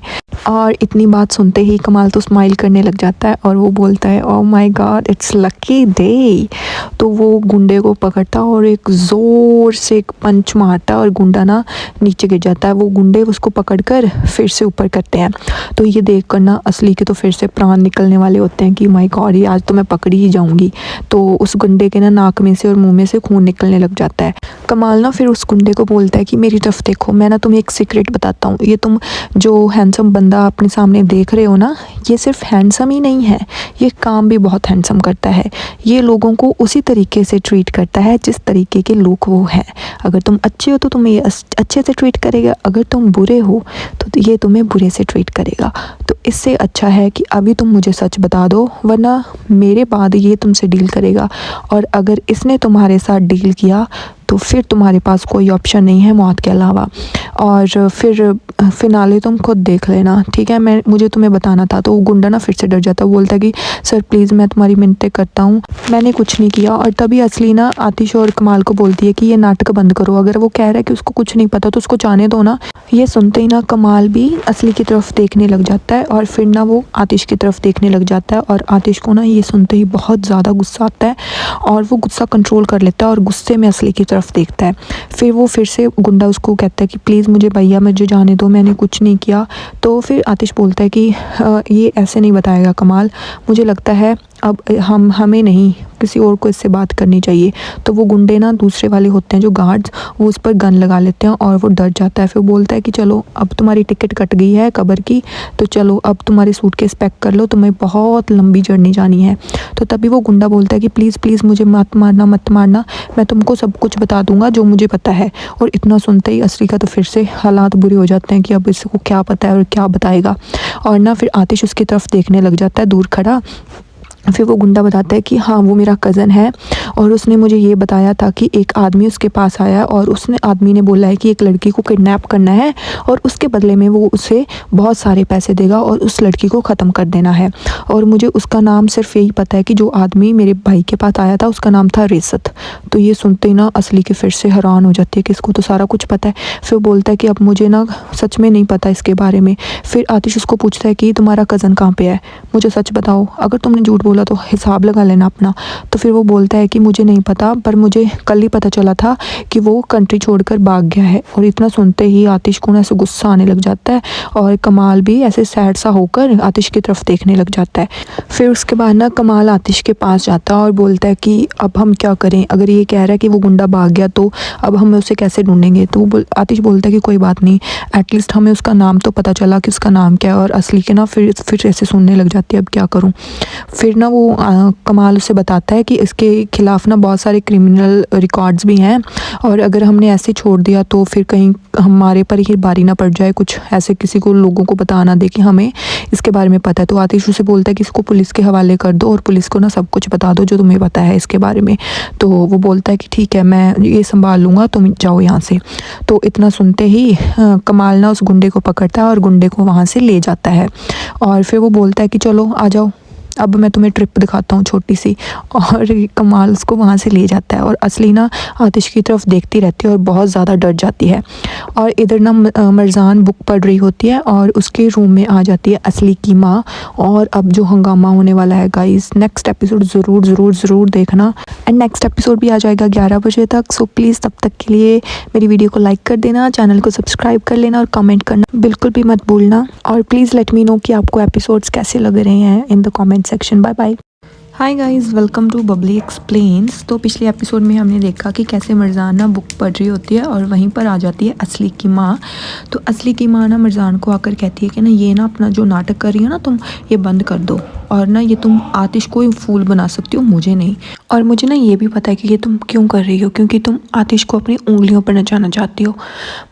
और इतनी बात सुनते ही कमाल तो स्माइल करने लग जाता है और वो बोलता है oh my God, it's lucky day. तो वो गुंडे को पकड़ता और एक ज़ोर से एक पंच मारता है और गुंडा ना नीचे गिर जाता है। वो गुंडे उसको पकड़कर फिर से ऊपर करते हैं। तो ये देख कर ना असली के तो फिर से प्राण निकलने वाले होते हैं कि माय गॉड, ये आज तो मैं पकड़ी ही जाऊंगी। तो उस गुंडे के ना नाक में से और मुंह में से खून निकलने लग जाता है। कमाल ना फिर उस गुंडे को बोलता है कि मेरी तरफ देखो, मैं ना तुम्हें एक सीक्रेट बताता हूँ, ये तुम जो हैंडसम बंदा अपने सामने देख रहे हो ना, ये सिर्फ हैंडसम ही नहीं है, ये काम भी बहुत हैंडसम करता है। ये लोगों को उसी तरीके से ट्रीट करता है जिस तरीके के लोग वो हैं। अगर तुम अच्छे हो तो तुम्हें ये अच्छे से ट्रीट करेगा, अगर तुम बुरे हो तो ये तुम्हें बुरे से ट्रीट करेगा। तो इससे अच्छा है कि अभी तुम मुझे सच बता दो, वरना मेरे बाद ये तुमसे डील करेगा, और अगर इसने तुम्हारे साथ डील किया तो फिर तुम्हारे पास कोई ऑप्शन नहीं है मौत के अलावा, और फिर फिनाले तुम खुद देख लेना, ठीक है। मुझे तुम्हें बताना था। तो वो गुंडा ना फिर से डर जाता है, वो बोलता है कि सर प्लीज़ मैं तुम्हारी मिन्नतें करता हूँ, मैंने कुछ नहीं किया। और तभी असली ना आतिश और कमाल को बोलती है कि ये नाटक बंद करो, अगर वो कह रहा है कि उसको कुछ नहीं पता तो उसको जाने दो ना। ये सुनते ही ना कमाल भी असली की तरफ देखने लग जाता है और फिर ना वो आतिश की तरफ देखने लग जाता है। और आतिश को ना ये सुनते ही बहुत ज़्यादा गुस्सा आता है और वो गुस्सा कंट्रोल कर लेता है और गुस्से में असली की तरफ देखता है। फिर वो फिर से गुंडा उसको कहता है कि प्लीज़ मुझे भैया मुझे जाने दो, मैंने कुछ नहीं किया। तो फिर आतिश बोलता है कि ये ऐसे नहीं बताएगा कमाल, मुझे लगता है अब हमें नहीं किसी और को इससे बात करनी चाहिए। तो वो गुंडे ना दूसरे वाले होते हैं जो गार्ड्स, वो उस पर गन लगा लेते हैं और वो डर जाता है। फिर वो बोलता है कि चलो अब तुम्हारी टिकट कट गई है कब्र की, तो चलो अब तुम्हारे सूटकेस पैक कर लो, तुम्हें बहुत लंबी जर्नी जानी है। तो तभी वो गुंडा बोलता है कि प्लीज़ प्लीज़ मुझे मत मारना, मैं तुमको सब कुछ बता दूंगा जो मुझे पता है। और इतना सुनते ही असली का तो फिर से हालात बुरे हो जाते हैं कि अब इसको क्या पता है और क्या बताएगा। और ना फिर आतिश उसकी तरफ देखने लग जाता है दूर खड़ा। फिर वो गुंडा बताता है कि हाँ वो मेरा कज़न है और उसने मुझे ये बताया था कि एक आदमी उसके पास आया और उसने आदमी ने बोला है कि एक लड़की को किडनैप करना है और उसके बदले में वो उसे बहुत सारे पैसे देगा और उस लड़की को ख़त्म कर देना है। और मुझे उसका नाम सिर्फ यही पता है कि जो आदमी मेरे भाई के पास आया था उसका नाम था रेसत। तो ये सुनते ही ना असली के फिर से हैरान हो जाती है कि इसको तो सारा कुछ पता है। फिर बोलता है कि अब मुझे ना सच में नहीं पता इसके बारे में। फिर आतिश उसको पूछता है कि तुम्हारा कज़न कहाँ पे है, मुझे सच बताओ, अगर तुमने झूठ बोला तो हिसाब लगा लेना अपना। तो फिर वो बोलता है कि मुझे नहीं पता, पर मुझे कल ही पता चला था कि वो कंट्री छोड़कर भाग गया है। और इतना सुनते ही आतिश को ना ऐसे गुस्सा आने लग जाता है और कमाल भी ऐसे सैड सा होकर आतिश की तरफ देखने लग जाता है। फिर उसके बाद ना कमाल आतिश के पास जाता है और बोलता है कि अब हम क्या करें, अगर ये कह रहा है कि वो गुंडा भाग गया तो अब हम उसे कैसे ढूंढेंगे। तो आतिश बोलता है कि कोई बात नहीं, एटलीस्ट हमें उसका नाम तो पता चला कि उसका नाम क्या है। और असली के ना फिर ऐसे सुनने लग जाती है अब क्या करूँ। फिर ना वो कमाल उसे बताता है कि इसके खिलाफ़ ना बहुत सारे क्रिमिनल रिकॉर्ड्स भी हैं और अगर हमने ऐसे छोड़ दिया तो फिर कहीं हमारे पर ही बारी ना पड़ जाए, कुछ ऐसे किसी को लोगों को बता ना दे कि हमें इसके बारे में पता है। तो आतिश उसे बोलता है कि इसको पुलिस के हवाले कर दो और पुलिस को ना सब कुछ बता दो जो तुम्हें पता है इसके बारे में। तो वो बोलता है कि ठीक है मैं ये संभाल लूँगा, तुम जाओ यहाँ से। तो इतना सुनते ही कमाल ना उस गुंडे को पकड़ता है और गुंडे को वहाँ से ले जाता है। और फिर वो बोलता है कि चलो आ जाओ, अब मैं तुम्हें ट्रिप दिखाता हूँ छोटी सी। और कमाल उसको वहाँ से ले जाता है और असली ना आतिश की तरफ देखती रहती है और बहुत ज़्यादा डर जाती है। और इधर ना मरजान बुक पढ़ रही होती है और उसके रूम में आ जाती है असली की माँ। और अब जो हंगामा होने वाला है गाइस, नेक्स्ट एपिसोड ज़रूर देखना। एंड नेक्स्ट एपिसोड भी आ जाएगा 11 बजे तक। सो प्लीज़ तब तक के लिए मेरी वीडियो को लाइक कर देना, चैनल को सब्सक्राइब कर लेना और कमेंट करना बिल्कुल भी मत भूलना। और प्लीज़ लेट मी नो कि आपको एपिसोड्स कैसे लग रहे हैं in the comment section. Bye bye. Hi guys, welcome to Babli explains. तो पिछले एपिसोड में हमने देखा कि कैसे मरजान ना बुक पढ़ रही होती है और वहीं पर आ जाती है असली की माँ। तो असली की माँ ना मरजान को आकर कहती है कि ना ये ना अपना जो नाटक कर रही हो ना तुम, ये बंद कर दो और ना ये तुम आतिश को फूल बना सकती हो, मुझे नहीं। और मुझे ना ये भी पता है कि ये तुम क्यों कर रही हो, क्योंकि तुम आतिश को अपनी उंगलियों पर नचाना चाहती हो,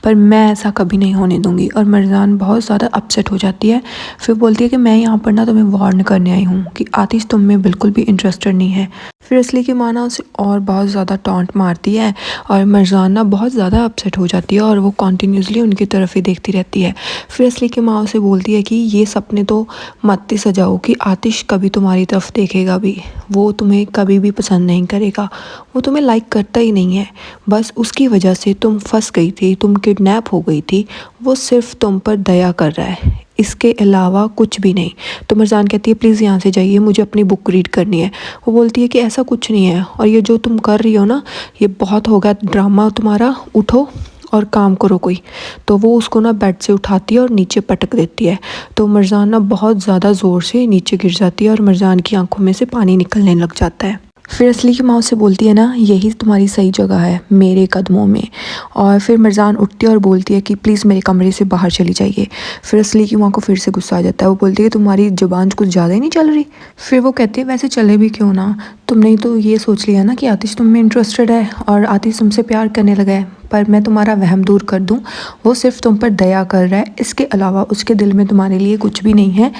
पर मैं ऐसा कभी नहीं होने दूंगी। और मरजान बहुत ज़्यादा अपसेट हो जाती है। फिर बोलती है कि मैं यहाँ पर ना तुम्हें वार्न करने आई हूँ कि आतिश तुम में बिल्कुल भी इंटरेस्टेड नहीं है। फिर असली की माँ ना उसे और बहुत ज़्यादा टॉन्ट मारती है और मरजान ना बहुत ज़्यादा अपसेट हो जाती है और वो कॉन्टीन्यूसली उनकी तरफ ही देखती रहती है। फिर असली की माँ उसे बोलती है कि ये सपने तो मत सजाओ कि आतिश कभी तुम्हारी तरफ देखेगा भी, वो तुम्हें कभी भी पसंद नहीं करेगा, वो तुम्हें लाइक करता ही नहीं है। बस उसकी वजह से तुम फंस गई थी, तुम किडनैप हो गई थी, वो सिर्फ तुम पर दया कर रहा है, इसके अलावा कुछ भी नहीं। तो मरजान कहती है प्लीज़ यहाँ से जाइए, मुझे अपनी बुक रीड करनी है। वो बोलती है कि ऐसा कुछ नहीं है और ये जो तुम कर रही हो ना ये बहुत हो गया ड्रामा तुम्हारा, उठो और काम करो कोई। तो वो उसको ना बेड से उठाती है और नीचे पटक देती है। तो मरजान ना बहुत ज़्यादा ज़ोर से नीचे गिर जाती है और मरजान की आंखों में से पानी निकलने लग जाता है। फिर असली की माँ उससे बोलती है ना यही तुम्हारी सही जगह है, मेरे कदमों में। और फिर मरजान उठती है और बोलती है कि प्लीज़ मेरे कमरे से बाहर चली जाइए। फिर असली की माँ को फिर से गुस्सा आ जाता है। वो बोलती है तुम्हारी जुबान कुछ ज़्यादा ही नहीं चल रही। फिर वो कहती है वैसे चले भी क्यों ना, तुमने तो ये सोच लिया ना कि आतिश तुम में इंटरेस्टेड है और आतिश तुमसे प्यार करने लगा है, पर मैं तुम्हारा वहम दूर कर दूं, वो सिर्फ तुम पर दया कर रहा है, इसके अलावा उसके दिल में तुम्हारे लिए कुछ भी नहीं है,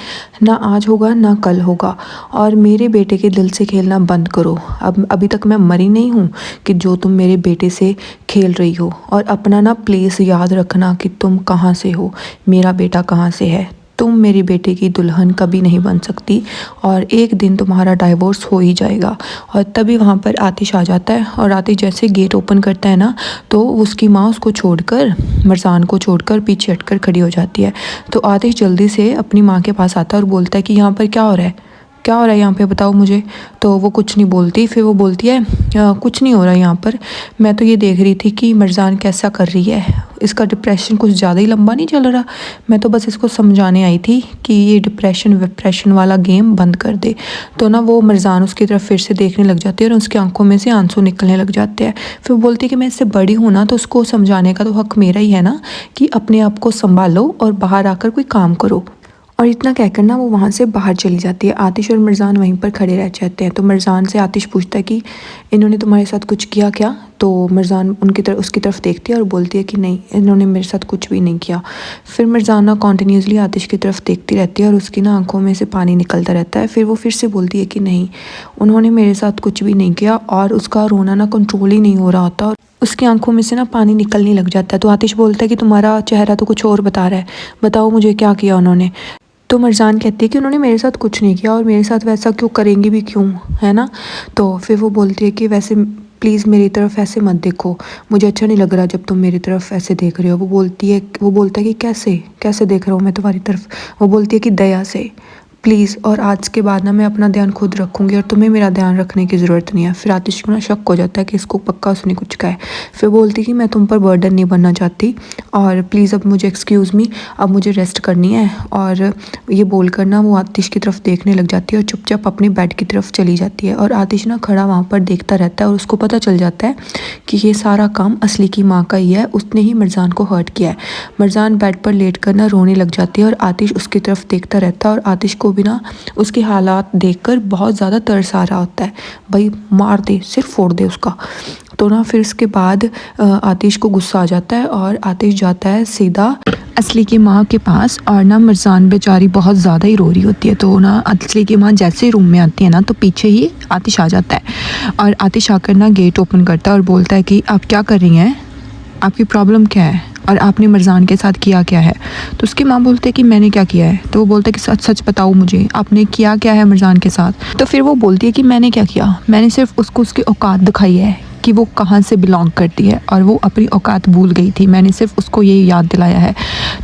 ना आज होगा ना कल होगा। और मेरे बेटे के दिल से खेलना बंद करो। अब अभी तक मैं मरी नहीं हूँ कि जो तुम मेरे बेटे से खेल रही हो। और अपना ना प्लेस याद रखना कि तुम कहाँ से हो, मेरा बेटा कहाँ से है। तुम मेरे बेटे की दुल्हन कभी नहीं बन सकती और एक दिन तुम्हारा डाइवोर्स हो ही जाएगा। और तभी वहाँ पर आतिश आ जाता है और आतिश जैसे गेट ओपन करता है ना, तो उसकी माँ उसको छोड़कर, मरजान को छोड़कर पीछे हटकर खड़ी हो जाती है। तो आतिश जल्दी से अपनी माँ के पास आता है और बोलता है कि यहाँ पर क्या हो रहा है, क्या हो रहा है यहाँ पे, बताओ मुझे। तो वो कुछ नहीं बोलती। फिर वो बोलती है कुछ नहीं हो रहा यहाँ पर, मैं तो ये देख रही थी कि मरजान कैसा कर रही है, इसका डिप्रेशन कुछ ज़्यादा ही लंबा नहीं चल रहा, मैं तो बस इसको समझाने आई थी कि ये डिप्रेशन वाला गेम बंद कर दे। तो ना वो मरजान उसकी तरफ फिर से देखने लग जाती है और उसकी आंखों में से आंसू निकलने लग जाते हैं। फिर वो बोलती है कि मैं इससे बड़ी हूँ ना, तो उसको समझाने का तो हक मेरा ही है ना कि अपने आप को संभालो और बाहर आकर कोई काम करो। और इतना कहकर ना वो वहाँ से बाहर चली जाती है। आतिश और मरजान वहीं पर खड़े रह जाते हैं। तो मरजान से आतिश पूछता है कि इन्होंने तुम्हारे साथ कुछ किया क्या। तो मरजान उसकी तरफ देखती है और बोलती है कि नहीं, इन्होंने मेरे साथ कुछ भी नहीं किया। फिर मरजान ना कॉन्टीन्यूसली आतिश की तरफ देखती रहती है और उसकी ना आंखों में से पानी निकलता रहता है। फिर वो फिर से बोलती है कि नहीं, उन्होंने मेरे साथ कुछ भी नहीं किया। और उसका रोना ना कंट्रोल ही नहीं हो रहा होता और उसकी आंखों में से ना पानी निकलने लग जाता है। तो आतिश बोलता है कि तुम्हारा चेहरा तो कुछ और बता रहा है, बताओ मुझे क्या किया उन्होंने। तो मरजान कहती है कि उन्होंने मेरे साथ कुछ नहीं किया और मेरे साथ वैसा क्यों करेंगी भी क्यों, है ना। तो फिर वो बोलती है कि वैसे प्लीज़ मेरी तरफ ऐसे मत देखो, मुझे अच्छा नहीं लग रहा जब तुम मेरी तरफ ऐसे देख रहे हो। वो बोलता है कि कैसे देख रहा हूँ मैं तुम्हारी तरफ। वो बोलती है कि दया से, प्लीज़, और आज के बाद ना मैं अपना ध्यान खुद रखूँगी और तुम्हें मेरा ध्यान रखने की ज़रूरत नहीं है। फिर आतिश को ना शक हो जाता है कि इसको पक्का उसने कुछ कहा है। फिर बोलती कि मैं तुम पर बर्डन नहीं बनना चाहती और प्लीज़ अब मुझे एक्सक्यूज़ मी, अब मुझे रेस्ट करनी है। और ये बोल कर ना वो आतिश की तरफ देखने लग जाती है और चुपचाप अपने बेड की तरफ चली जाती है। और आतिश ना खड़ा वहाँ पर देखता रहता है और उसको पता चल जाता है कि ये सारा काम असली की माँ का ही है, उसने ही मरजान को हर्ट किया है। मरजान बेड पर लेट कर ना रोने लग जाती है और आतिश उसकी तरफ देखता रहता है और आतिश को भी ना उसके हालात देखकर बहुत ज़्यादा तरस आ रहा होता है, भाई मार दे, सिर फोड़ दे उसका। तो ना फिर इसके बाद आतिश को गुस्सा आ जाता है और आतिश जाता है सीधा असली की माँ के पास। और ना मरजान बेचारी बहुत ज़्यादा ही रो रही होती है। तो ना असली की माँ जैसे रूम में आती है ना, तो पीछे ही आतिश आ जाता है और आतिश आकर ना गेट ओपन करता है और बोलता है कि आप क्या कर रही हैं, आपकी प्रॉब्लम क्या है और आपने मरजान के साथ किया क्या है। तो उसकी माँ बोलते है कि मैंने क्या किया है। तो वो बोलता है कि सच सच बताओ मुझे, आपने किया क्या है मरजान के साथ। तो फिर वो बोलती है कि मैंने क्या किया, मैंने सिर्फ उसको उसकी औकात दिखाई है कि वो कहाँ से बिलोंग करती है और वो अपनी औकात भूल गई थी, मैंने सिर्फ उसको ये याद दिलाया है।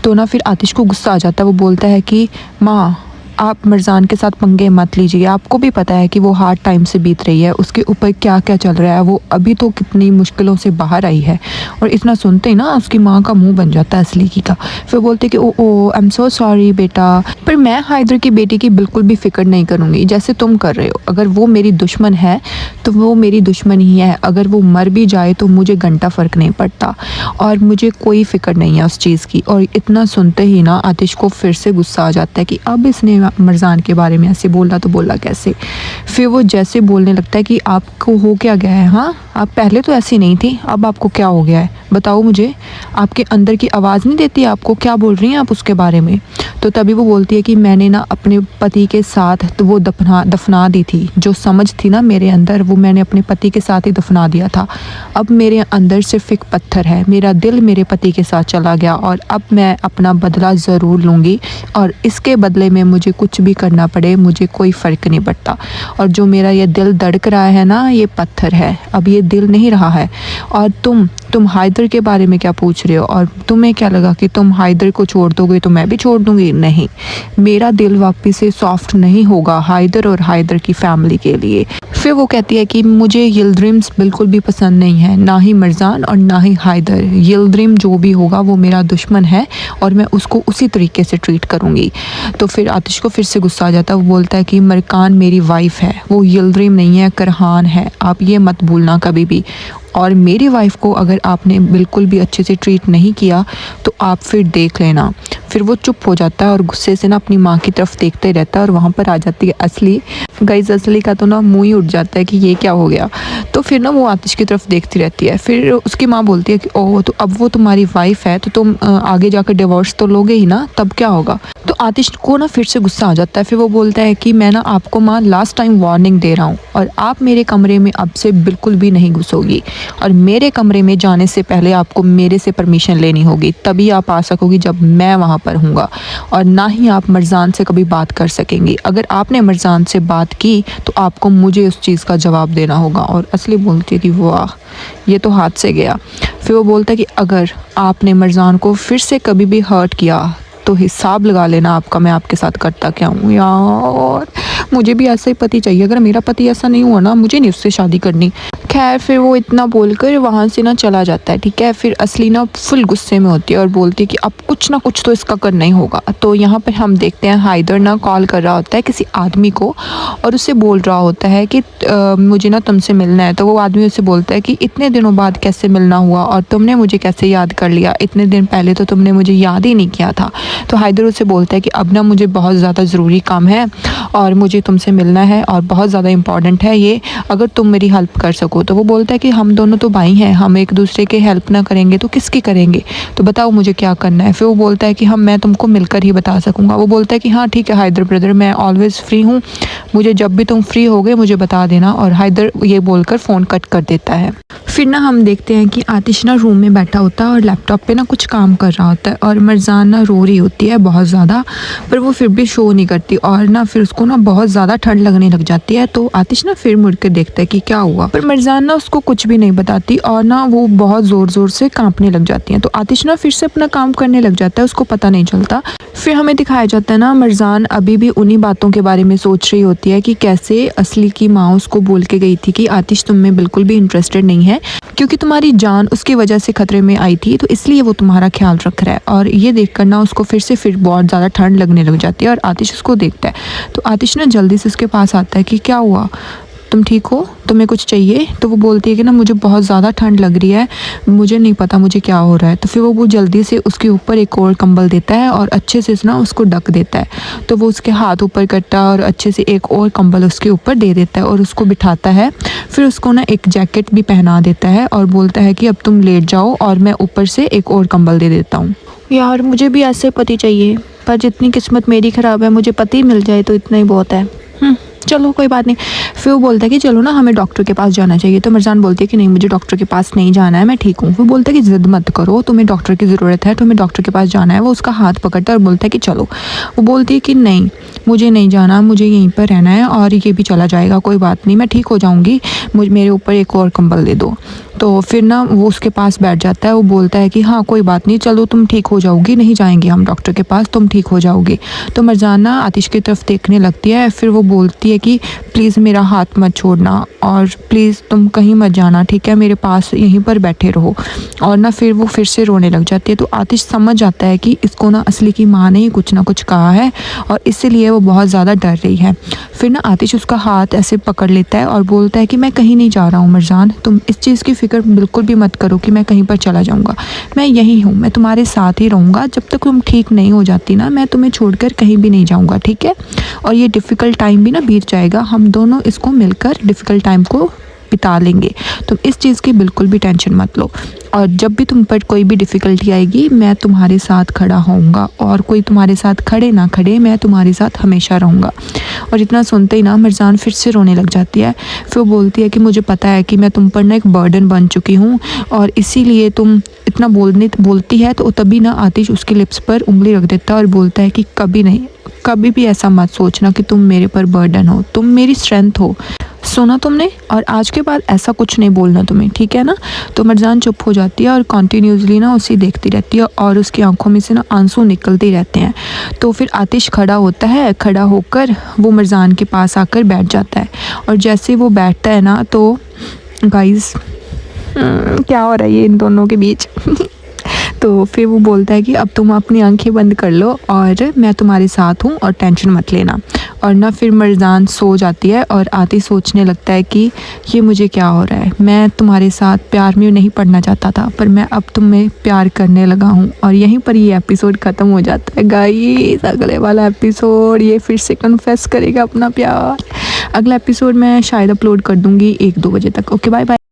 तो ना फिर आतिश को गुस्सा आ जाता है। वो बोलता है कि माँ, आप मरजान के साथ पंगे मत लीजिए, आपको भी पता है कि वो हार्ड टाइम से बीत रही है, उसके ऊपर क्या क्या चल रहा है, वो अभी तो कितनी मुश्किलों से बाहर आई है। और इतना सुनते ही ना उसकी माँ का मुंह बन जाता है असली की का। फिर बोलते कि ओ आई एम सो सॉरी बेटा, पर मैं हैदर की बेटी की बिल्कुल भी फिक्र नहीं करूँगी जैसे तुम कर रहे हो। अगर वो मेरी दुश्मन है तो वो मेरी दुश्मन ही है, अगर वो मर भी जाए तो मुझे घंटा फ़र्क नहीं पड़ता और मुझे कोई फ़िक्र नहीं है उस चीज़ की। और इतना सुनते ही ना आतिश को फिर से गुस्सा आ जाता है कि अब इसने मरजान के बारे में ऐसे बोला तो बोला कैसे। फिर वो जैसे बोलने लगता है कि आपको हो क्या गया है, हाँ आप पहले तो ऐसी नहीं थी, अब आपको क्या हो गया है, बताओ मुझे, आपके अंदर की आवाज़ नहीं देती आपको, क्या बोल रही हैं आप उसके बारे में। तो तभी वो बोलती है कि मैंने ना अपने पति के साथ तो वो दफना दी थी, जो समझ थी ना मेरे अंदर वो मैंने अपने पति के साथ ही दफना दिया था। अब मेरे अंदर सिर्फ एक पत्थर है, मेरा दिल मेरे पति के साथ चला गया और अब मैं अपना बदला ज़रूर लूँगी और इसके बदले में मुझे कुछ भी करना पड़े मुझे कोई फ़र्क नहीं पड़ता। और जो मेरा ये दिल धड़क रहा है ना, ये पत्थर है, अब ये दिल नहीं रहा है। और तुम हैदर के बारे में क्या पूछ रहे हो और तुम्हें क्या लगा कि तुम हैदर को छोड़ दोगे तो मैं भी छोड़ दूँगी, नहीं, मेरा दिल वापस से सॉफ्ट नहीं होगा हैदर और हैदर की फैमिली के लिए। फिर वो कहती है कि मुझे यिल्द्रिम्स बिल्कुल भी पसंद नहीं है, ना ही मरजान और ना ही हैदर। यिल्द्रिम जो भी होगा वो मेरा दुश्मन है और मैं उसको उसी तरीके से ट्रीट करूँगी। तो फिर आतिश को फिर से गुस्सा आ जाता है। वो बोलता है कि मरकान मेरी वाइफ है, वो यिल्द्रिम नहीं है, करहान है, आप ये मत भूलना कभी भी। और मेरी वाइफ को अगर आपने बिल्कुल भी अच्छे से ट्रीट नहीं किया तो आप फिर देख लेना, फिर वो चुप हो जाता है और गुस्से से ना अपनी माँ की तरफ देखते रहता है और वहाँ पर आ जाती है असली। गाइस असली का तो ना मुँह ही उठ जाता है कि ये क्या हो गया। तो फिर ना वो आतिश की तरफ देखती रहती है। फिर उसकी माँ बोलती है कि ओह तो अब वो तुम्हारी वाइफ है तो तुम आगे जाकर डिवोर्स तो लोगे ही ना, तब क्या होगा। तो आतिश को ना फिर से गुस्सा आ जाता है। फिर वो बोलता है कि मैं ना आपको माँ लास्ट टाइम वार्निंग दे रहा हूँ और आप मेरे कमरे में अब से बिल्कुल भी नहीं घुसोगी और मेरे कमरे में जाने से पहले आपको मेरे से परमिशन लेनी होगी, तभी आप आ सकोगी जब मैं वहाँ पर हूँगा। और ना ही आप मरजान से कभी बात कर सकेंगी। अगर आपने मरजान से बात की तो आपको मुझे उस चीज़ का जवाब देना होगा। और असली बोलती है कि वाह ये तो हाथ से गया। फिर वो बोलता है कि अगर आपने मरजान को फिर से कभी भी हर्ट किया तो हिसाब लगा लेना आपका, मैं आपके साथ करता क्या हूँ। यार मुझे भी ऐसा ही पति चाहिए। अगर मेरा पति ऐसा नहीं हुआ ना, मुझे नहीं उससे शादी करनी। खैर फिर वो इतना बोलकर वहाँ से ना चला जाता है। ठीक है, फिर असली ना फुल गुस्से में होती है और बोलती है कि अब कुछ ना कुछ तो इसका करना ही होगा। तो यहाँ पर हम देखते हैं हाइदर ना कॉल कर रहा होता है किसी आदमी को और उससे बोल रहा होता है कि मुझे ना तुमसे मिलना है। तो वो आदमी उससे बोलता है कि इतने दिनों बाद कैसे मिलना हुआ और तुमने मुझे कैसे याद कर लिया, इतने दिन पहले तो तुमने मुझे याद ही नहीं किया था। तो हाइदर उससे बोलता है कि अब ना मुझे बहुत ज़्यादा ज़रूरी काम है और मुझे तुमसे मिलना है और बहुत ज़्यादा इम्पॉर्टेंट है ये, अगर तुम मेरी हेल्प कर सको। तो वो बोलता है कि हम दोनों तो भाई हैं, हम एक दूसरे के हेल्प ना करेंगे तो किसकी करेंगे, तो बताओ मुझे क्या करना है। फिर वो बोलता है कि मैं तुमको मिलकर ही बता सकूँगा। वो बोलता है कि हाँ ठीक है हाइदर ब्रदर, मैं ऑलवेज़ फ्री हूँ, मुझे जब भी तुम फ्री हो गए मुझे बता देना। और हाइदर ये बोलकर फ़ोन कट कर देता है। फिर ना हम देखते हैं कि आतिश ना रूम में बैठा होता है और लैपटॉप पे ना कुछ काम कर रहा होता है और मरजान ना रो रही होती है बहुत ज़्यादा, पर वो फिर भी शो नहीं करती और ना फिर उसको ना बहुत ज़्यादा ठंड लगने लग जाती है। तो आतिश ना फिर मुड़ के देखता है कि क्या हुआ, पर मरजान ना उसको कुछ भी नहीं बताती और ना वो बहुत ज़ोर ज़ोर से कांपने लग जाती है। तो आतिश ना फिर से अपना काम करने लग जाता है, उसको पता नहीं चलता। फिर हमें दिखाया जाता है ना मरजान अभी भी उन्हीं बातों के बारे में सोच रही होती है कि कैसे असली की माँ उसको बोल के गई थी कि आतिश तुम में बिल्कुल भी इंटरेस्टेड नहीं है क्योंकि तुम्हारी जान उसकी वजह से खतरे में आई थी, तो इसलिए वो तुम्हारा ख्याल रख रहा है। और ये देखकर ना उसको फिर बहुत ज़्यादा ठंड लगने लग जाती है और आतिश उसको देखता है। तो आतिश ना जल्दी से उसके पास आता है कि क्या हुआ, तुम ठीक हो, तुम्हें कुछ चाहिए। तो वो बोलती है कि ना मुझे बहुत ज़्यादा ठंड लग रही है, मुझे नहीं पता मुझे क्या हो रहा है। तो फिर वो जल्दी से उसके ऊपर एक और कंबल देता है और अच्छे से ना उसको ढक देता है। तो वो उसके हाथ ऊपर करता है और अच्छे से एक और कंबल उसके ऊपर दे देता है और उसको बिठाता है। फिर उसको ना एक जैकेट भी पहना देता है और बोलता है कि अब तुम लेट जाओ और मैं ऊपर से एक और कंबल दे देता हूँ। यार मुझे भी ऐसे पति चाहिए, पर जितनी किस्मत मेरी ख़राब है, मुझे पति मिल जाए तो इतना ही बहुत है। चलो कोई बात नहीं। फिर वो बोलता है कि चलो ना हमें डॉक्टर के पास जाना चाहिए। तो मरजान बोलती है कि नहीं मुझे डॉक्टर के पास नहीं जाना है, मैं ठीक हूँ। वो बोलता है कि ज़िद मत करो, तुम्हें डॉक्टर की ज़रूरत है, तुम्हें डॉक्टर के पास जाना है। वो उसका हाथ पकड़ता है और बोलता है कि चलो। वो बोलती है कि नहीं मुझे नहीं जाना, मुझे यहीं पर रहना है और ये भी चला जाएगा, कोई बात नहीं, मैं ठीक हो जाऊँगी, मेरे ऊपर एक और कंबल दे दो। तो फिर ना वो उसके पास बैठ जाता है। वो बोलता है कि हाँ कोई बात नहीं, चलो तुम ठीक हो जाओगी, नहीं जाएंगे हम डॉक्टर के पास, तुम ठीक हो जाओगी। तो मरजान ना आतिश की तरफ देखने लगती है। फिर वो बोलती है कि प्लीज़ मेरा हाथ मत छोड़ना और प्लीज़ तुम कहीं मत जाना, ठीक है, मेरे पास यहीं पर बैठे रहो। और ना फिर वो फिर से रोने लग जाती है। तो आतिश समझ जाता है कि इसको ना असली की माँ ने कुछ ना कुछ कहा है और इसीलिए वो बहुत ज़्यादा डर रही है। फिर ना आतिश उसका हाथ ऐसे पकड़ लेता है और बोलता है कि मैं कहीं नहीं जा रहा हूँ मरजान, तुम इस चीज़ की फिक्र बिल्कुल भी मत करो कि मैं कहीं पर चला जाऊँगा, मैं यहीं हूँ, मैं तुम्हारे साथ ही रहूँगा, जब तक तुम ठीक नहीं हो जाती ना मैं तुम्हें छोड़कर कहीं भी नहीं जाऊँगा, ठीक है। और ये डिफ़िकल्ट टाइम भी ना बीत जाएगा, हम दोनों इसको मिलकर डिफ़िकल्ट टाइम को बिता लेंगे, तुम इस चीज़ की बिल्कुल भी टेंशन मत लो। और जब भी तुम पर कोई भी डिफ़िकल्टी आएगी मैं तुम्हारे साथ खड़ा होऊंगा और कोई तुम्हारे साथ खड़े ना खड़े मैं तुम्हारे साथ हमेशा रहूँगा। और इतना सुनते ही ना मरजान फिर से रोने लग जाती है। फिर वो बोलती है कि मुझे पता है कि मैं तुम पर ना एक बर्डन बन चुकी हूँ और इसीलिए तुम इतना बोलती है। तो तभी ना आतिश उसके लिप्स पर उंगली रख देता है और बोलता है कि कभी नहीं, कभी भी ऐसा मत सोचना कि तुम मेरे पर बर्डन हो, तुम मेरी स्ट्रेंथ हो, सुना तुमने, और आज के बाद ऐसा कुछ नहीं बोलना तुम्हें, ठीक है ना। तो मरजान चुप हो जाती है और कॉन्टीन्यूसली ना उसे देखती रहती है और उसकी आंखों में से ना आंसू निकलते रहते हैं। तो फिर आतिश खड़ा होता है, खड़ा होकर वो मरजान के पास आकर बैठ जाता है। और जैसे वो बैठता है ना तो गाइस क्या हो रहा है ये इन दोनों के बीच तो फिर वो बोलता है कि अब तुम अपनी आंखें बंद कर लो और मैं तुम्हारे साथ हूँ और टेंशन मत लेना। और ना फिर मर्जान सो जाती है और आतिश सोचने लगता है कि ये मुझे क्या हो रहा है, मैं तुम्हारे साथ प्यार में नहीं पड़ना चाहता था पर मैं अब तुम्हें प्यार करने लगा हूँ। और यहीं पर ये एपिसोड ख़त्म हो जाता है गाइस। अगले वाला एपिसोड ये फिर से कन्फेस करेगा अपना प्यार। अगला एपिसोड मैं शायद अपलोड कर दूँगी 1-2 बजे तक। Okay bye bye.